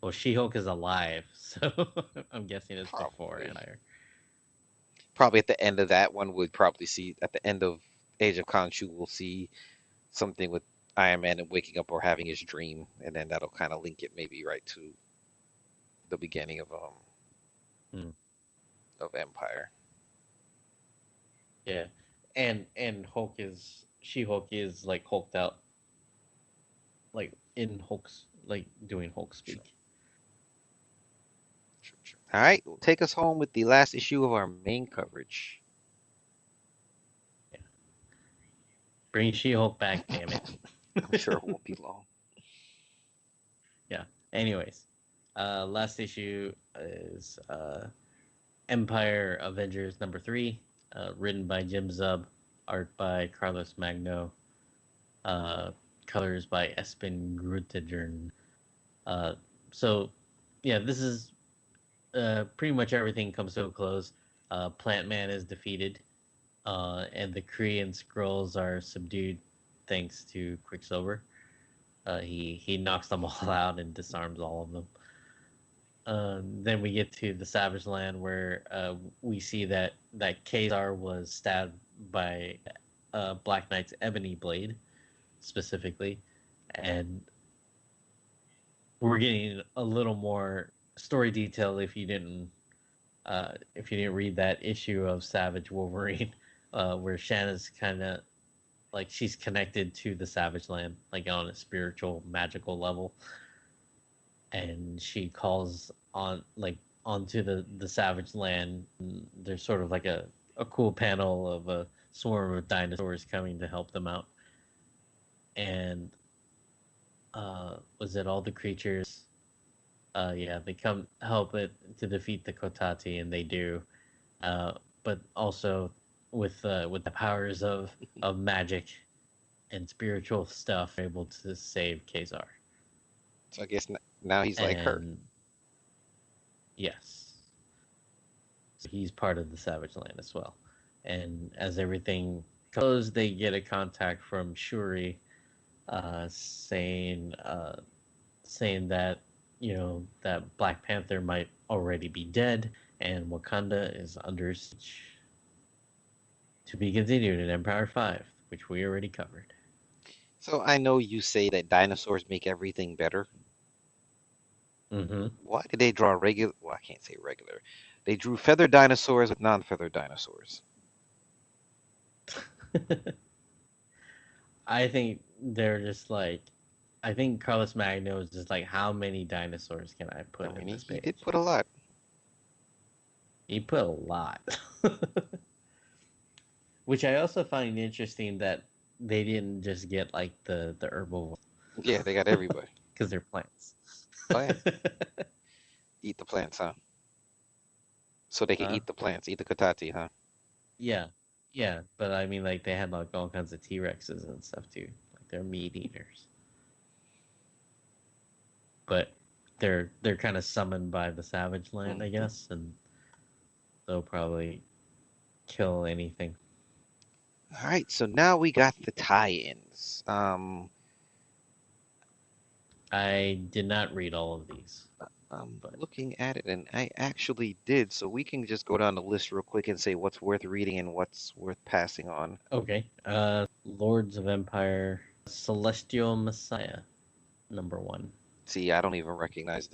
Well, She-Hulk is alive, so I'm guessing it's before Probably. Empire. Probably at the end of that one, we'd probably see at the end of Age of Khonshu, we'll see something with Iron Man and waking up or having his dream, and then that'll kind of link it maybe right to the beginning Hmm. of Empire. Yeah, and She-Hulk is like hulked out, like in Hulk's like doing Hulk Sure, speak. sure, sure. All right, well, take us home with the last issue of our main coverage. Yeah. Bring She-Hulk back, damn it. I'm sure it won't be long. Yeah. Anyways, last issue is Empyre Avengers #3, written by Jim Zub, art by Carlos Magno, uh, colors by Espen Grutejern. Uh, so, yeah, this is pretty much everything comes to a close. Plant Man is defeated, and the Korean scrolls are subdued thanks to Quicksilver. He knocks them all out and disarms all of them. Then we get to the Savage Land, where we see that Kazar was stabbed by Black Knight's ebony blade, specifically, and we're getting a little more story detail if you didn't read that issue of Savage Wolverine, where Shanna's kind of like she's connected to the Savage Land, like on a spiritual, magical level, and she calls on like onto the Savage Land. And there's sort of like a cool panel of a swarm of dinosaurs coming to help them out, and was it all the creatures? Yeah, they come help it to defeat the Kotati, and they do. But also with the powers of magic and spiritual stuff, able to save Kazar. So I guess now he's like her. And yes, so he's part of the Savage Land as well. And as everything goes, they get a contact from Shuri, saying that that Black Panther might already be dead and Wakanda is under siege. To be continued in Empire 5, which we already covered. So I know you say that dinosaurs make everything better. Mm-hmm. Why did they draw regular? Well, I can't say regular. They drew feathered dinosaurs with non-feathered dinosaurs. I think they're just like, I think Carlos Magno is just like, how many dinosaurs can I put I in mean, this he did page? put a lot. He put a lot. Which I also find interesting that they didn't just get like the herbivores Yeah, they got everybody. because they're plants. Oh yeah, eat the plants, huh? So they can Huh? eat the plants, eat the katati, huh? Yeah, yeah, but I mean, like they had like all kinds of T-Rexes and stuff too. Like they're meat eaters, but they're kind of summoned by the Savage Land, I Hmm. guess, and they'll probably kill anything. All right, so now we got the tie-ins. I did not read all of these, I'm but looking at it, and I actually did. So we can just go down the list real quick and say what's worth reading and what's worth passing on. okay. Lords of Empire, Celestial Messiah, #1. See, I don't even recognize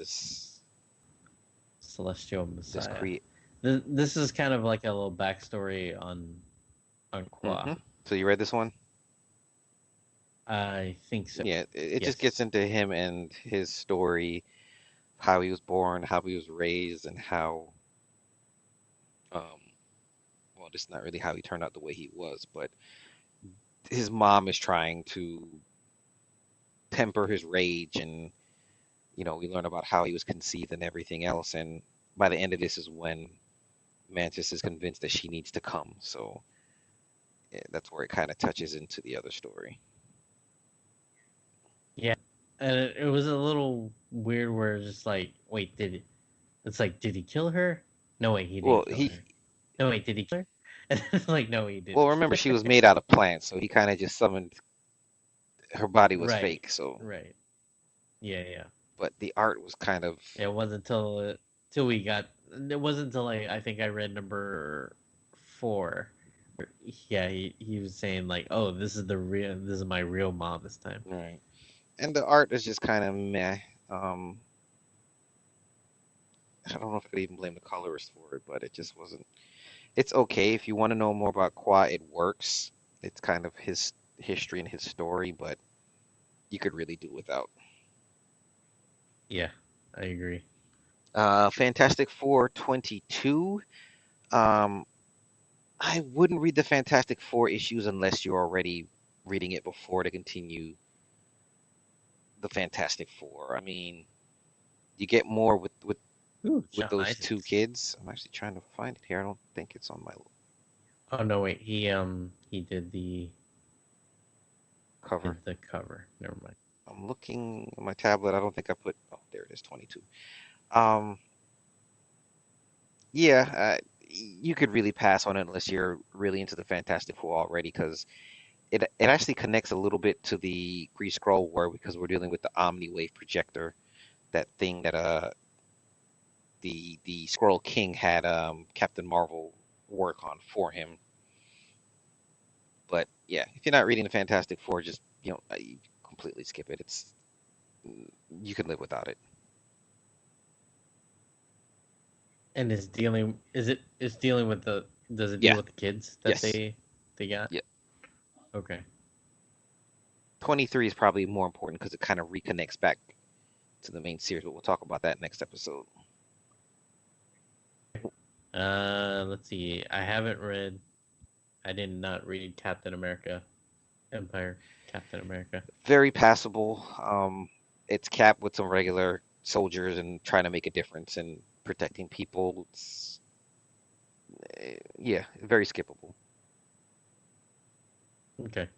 Celestial this Messiah. create. This is kind of like a little backstory on Qua. So you read this one? I think so. Yeah, it just Yes. gets into him and his story, how he was born, how he was raised, and how, um, well, just not really how he turned out the way he was, but his mom is trying to temper his rage, and we learn about how he was conceived and everything else. And by the end of this is when Mantis is convinced that she needs to come. So yeah, that's where it kind of touches into the other story. Yeah. And it was a little weird where it's just like, wait, did he kill her? No, wait, he Well, didn't kill her. No, wait, did he kill her? And it's like, no, he didn't. remember she was made out of plants, so he kind of just summoned her body was Right. fake. So, Right. Yeah, yeah. but the art was kind of It wasn't till we got. It wasn't until I think I read #4. Yeah, he was saying like, "Oh, this is my real mom this time." right, and the art is just kind of meh. Um, I don't know if I could even blame the colorist for it, but it just wasn't. It's okay if you want to know more about Qua. It works. It's kind of his history and his story, but you could really do without. Yeah, I agree. Fantastic Four 22. Um, I wouldn't read the Fantastic Four issues unless you're already reading it before to continue. the Fantastic Four. I mean, you get more Ooh, with John those two Isaacs. kids. I'm actually trying to find it here. I don't think it's on my Oh no, wait. He cover. did the cover. Never mind. I'm looking on my tablet. I don't think I put. Oh, there it is, 22. Um, yeah, you could really pass on it unless you're really into the Fantastic Four already, because it actually connects a little bit to the Kree Skrull War because we're dealing with the Omni Wave projector, that thing that the Squirrel King had Captain Marvel work on for him. But yeah, if you're not reading the Fantastic Four, just you completely skip it. It's you can live without it. And is dealing with the does it deal Yeah. with the kids that Yes. they got? Yeah. Okay. 23 is probably more important because it kind of reconnects back to the main series, but we'll talk about that next episode. Let's see. I did not read Captain America, Empire Captain America. Very passable. It's Cap with some regular soldiers and trying to make a difference and protecting people. Yeah, very skippable. Okay.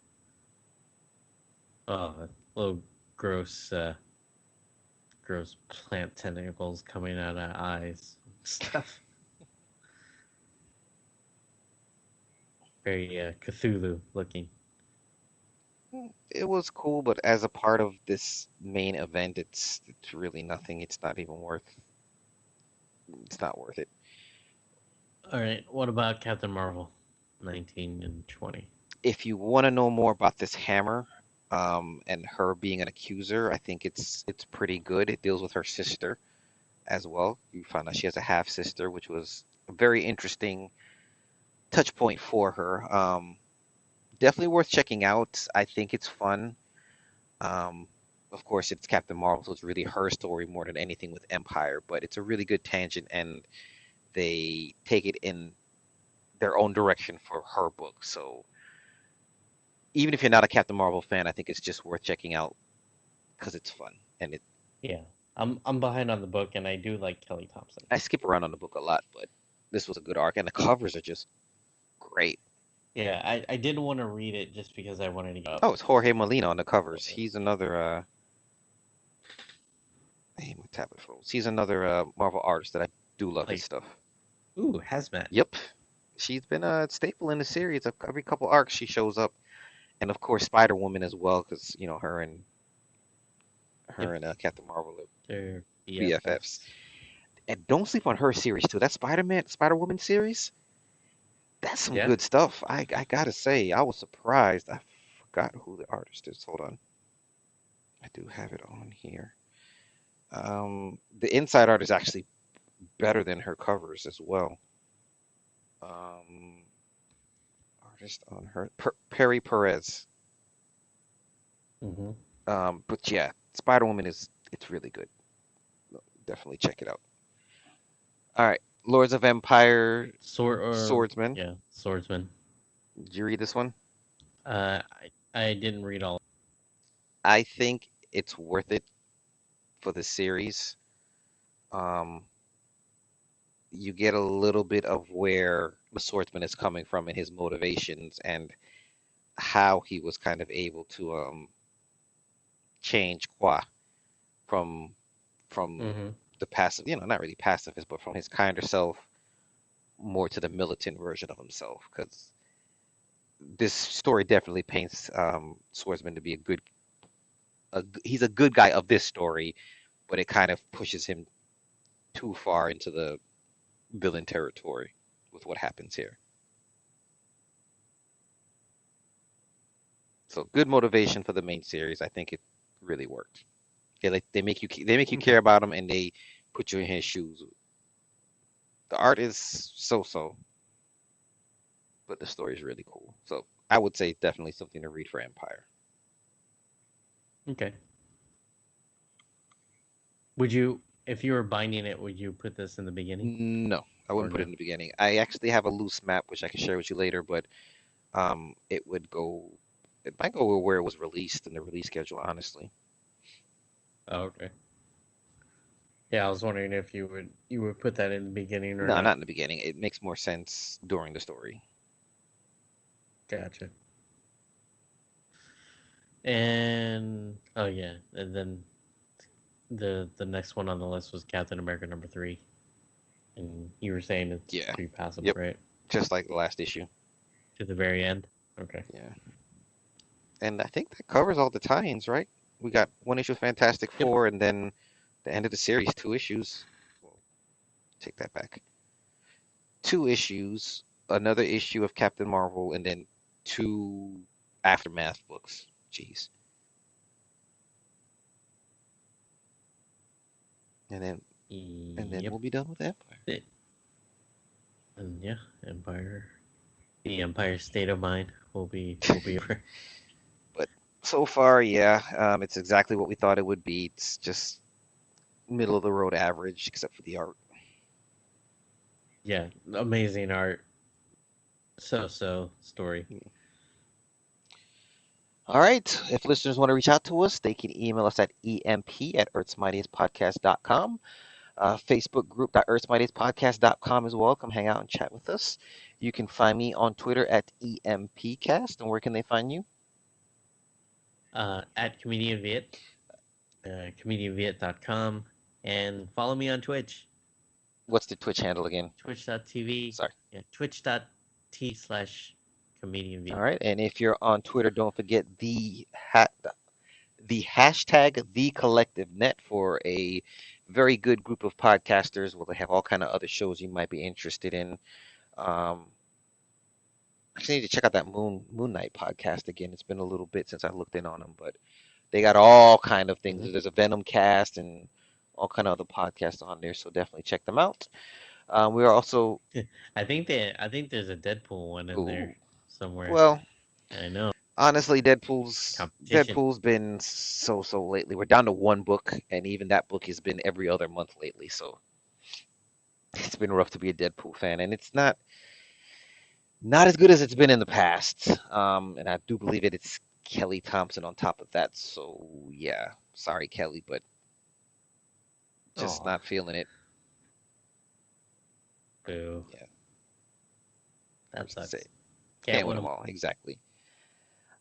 Oh, little gross, gross plant tentacles coming out of eyes stuff. Very Cthulhu looking. It was cool, but as a part of this main event, it's really nothing. It's not even worth. It's not worth it. All right. What about Captain Marvel, 19 and 20? If you want to know more about this hammer, and her being an accuser, I think it's pretty good. It deals with her sister as well. You find out she has a half sister, which was a very interesting touch point for her. Definitely worth checking out. I think it's fun. Um, of course, it's Captain Marvel, so it's really her story more than anything with Empire, but it's a really good tangent, and they take it in their own direction for her book. So even if you're not a Captain Marvel fan, I think it's just worth checking out because it's fun. And Yeah. I'm behind on the book, and I do like Kelly Thompson. I skip around on the book a lot, but this was a good arc, and the covers are just great. Yeah, I didn't want to read it just because I wanted to go up. Oh, it's Jorge Molina on the covers. He's another my tablet froze. He's another Marvel artist that I do love his Like, stuff. ooh, Hazmat. Yep. She's been a staple in the series. Every couple arcs she shows up, and of course Spider Woman as well, because her and Yep, Captain Marvel are they're BFFs. BFFs. And don't sleep on her series too. That Spider Woman series, that's some Yeah. good stuff. I gotta say, I was surprised. I forgot who the artist is. Hold on, I do have it on here. The inside art is actually better than her covers as well. Um, artist on her, Perry Perez. Mm-hmm. But yeah, Spider Woman it's really good. Definitely check it out. All right, Lords of Empire, Swordsman. Yeah, Swordsman. Did you read this one? I didn't read all. I think it's worth it for the series. Um, you get a little bit of where the swordsman is coming from and his motivations and how he was kind of able to change Qua from from Mm-hmm. the passive, not really pacifist, but from his kinder self more to the militant version of himself. Because this story definitely paints Swordsman to be he's a good guy of this story, but it kind of pushes him too far into the villain territory with what happens here. So good motivation for the main series. I think it really worked. They make you care Okay. about him and they put you in his shoes. The art is so, but the story is really cool. So I would say definitely something to read for Empire. Okay. Would you, if you were binding it, would you put this in the beginning No, I or wouldn't put it no? in the beginning. I actually have a loose map which I can share with you later, but it might go where it was released in the release schedule, honestly. Oh, okay. Yeah, I was wondering if you would put that in the beginning or No, not. not in the beginning. It makes more sense during the story. Gotcha. And oh yeah, and then the next one on the list was Captain America #3, and you were saying it's Yeah. pretty passable, Yep. right? Just like the last issue. To the very end. Okay. Yeah. And I think that covers all the tie-ins, right? We got one issue of Fantastic Yep. Four, and then the end of the series, 2 issues. Well, take that back. 2 issues, another issue of Captain Marvel, and then 2 Aftermath books. Jeez. And then Yep. we'll be done with Empire. And yeah, Empire. The Empire State of Mind will be over. But so far, yeah, it's exactly what we thought it would be. It's just middle of the road average, except for the art. Yeah, amazing art. So story. All right. If listeners want to reach out to us, they can email us at emp@earthsmightiestpodcast.com. Facebook group.earthsmightiestpodcast.com as well. Come hang out and chat with us. You can find me on Twitter at EMPcast. And where can they find you? At Comedian Viet, comedianviet.com, and follow me on Twitch. What's the Twitch handle again? Twitch.tv. Sorry. Yeah, twitch.t/comedian Viet. All right. And if you're on Twitter, don't forget the hashtag #TheCollectiveNet for a very good group of podcasters. Well, they have all kind of other shows you might be interested in. I actually need to check out that Moon Knight podcast again. It's been a little bit since I looked in on them, but they got all kind of things. There's a Venom cast and all kind of other podcasts on there, so definitely check them out. We are also I think there's a Deadpool one in there somewhere. well, I know. honestly, Deadpool's Competition. been so lately. We're down to 1 book, and even that book has been every other month lately. So it's been rough to be a Deadpool fan, and it's not as good as it's been in the past. And I do believe it's Kelly Thompson on top of that. So yeah, sorry Kelly, but just not feeling it. Boo. Yeah. That sucks. Can't win them all. Exactly.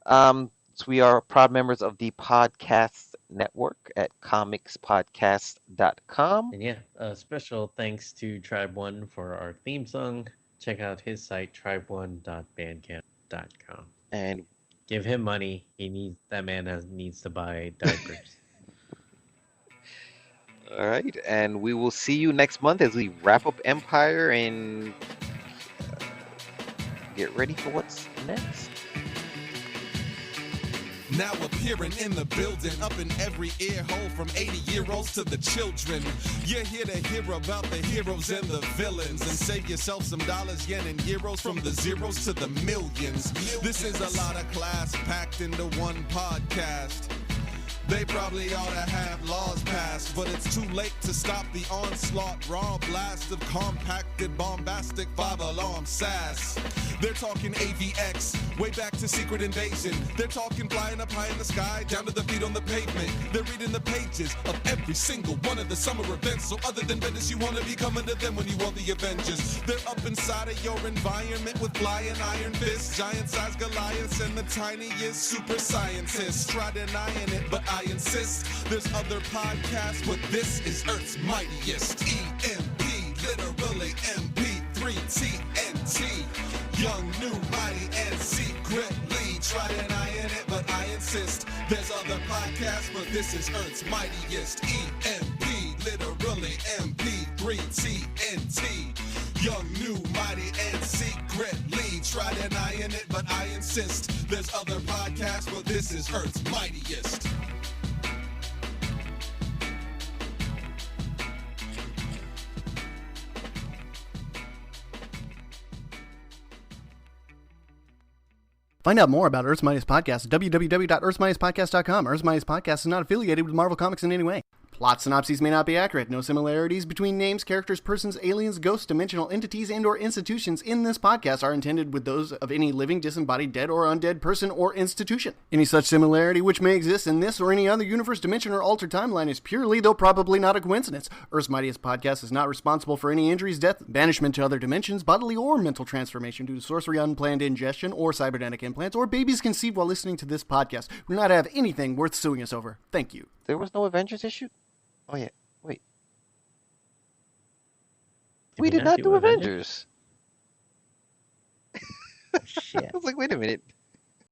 So we are proud members of the podcast network at comicspodcast.com. And yeah, special thanks to Tribe One for our theme song. Check out his site, tribe1.bandcamp.com. And give him money. That man needs to buy diapers. All right, and we will see you next month as we wrap up Empire and get ready for what's next. Now appearing in the building, up in every ear hole from 80-year-olds to the children. You're here to hear about the heroes and the villains and save yourself some dollars, yen, and euros from the zeros to the millions. This is a lot of class packed into one podcast. They probably ought to have laws passed, but it's too late to stop the onslaught. Raw blast of compacted, bombastic, 5-alarm sass. They're talking AVX, way back to Secret Invasion. They're talking flying up high in the sky, down to the feet on the pavement. They're reading the pages of every single one of the summer events. So other than Venice, you want to be coming to them when you want the Avengers. They're up inside of your environment with flying iron fists, giant-sized Goliaths, and the tiniest super scientists. Try denying it, but I insist. There's other podcasts, but this is Earth's mightiest. EMP, literally MP3 TNT. Young, new, mighty, and secretly. Try denying it, but I insist. There's other podcasts, but this is Earth's mightiest. EMP, literally MP3 TNT. Young, new, mighty, and secretly. Try denying it, but I insist. There's other podcasts, but this is Earth's mightiest. Find out more about Earth's Mightiest Podcast at www.earthsmightiestpodcast.com. Earth's Mightiest Podcast is not affiliated with Marvel Comics in any way. Plot synopses may not be accurate. No similarities between names, characters, persons, aliens, ghosts, dimensional entities, and/or institutions in this podcast are intended with those of any living, disembodied, dead, or undead person or institution. Any such similarity which may exist in this or any other universe, dimension, or altered timeline is purely, though probably not a coincidence. Earth's Mightiest podcast is not responsible for any injuries, death, banishment to other dimensions, bodily or mental transformation due to sorcery, unplanned ingestion, or cybernetic implants, or babies conceived while listening to this podcast. We do not have anything worth suing us over. Thank you. There was no Avengers issue? Oh, yeah. Wait. We did not do Avengers. Shit. I was like, wait a minute.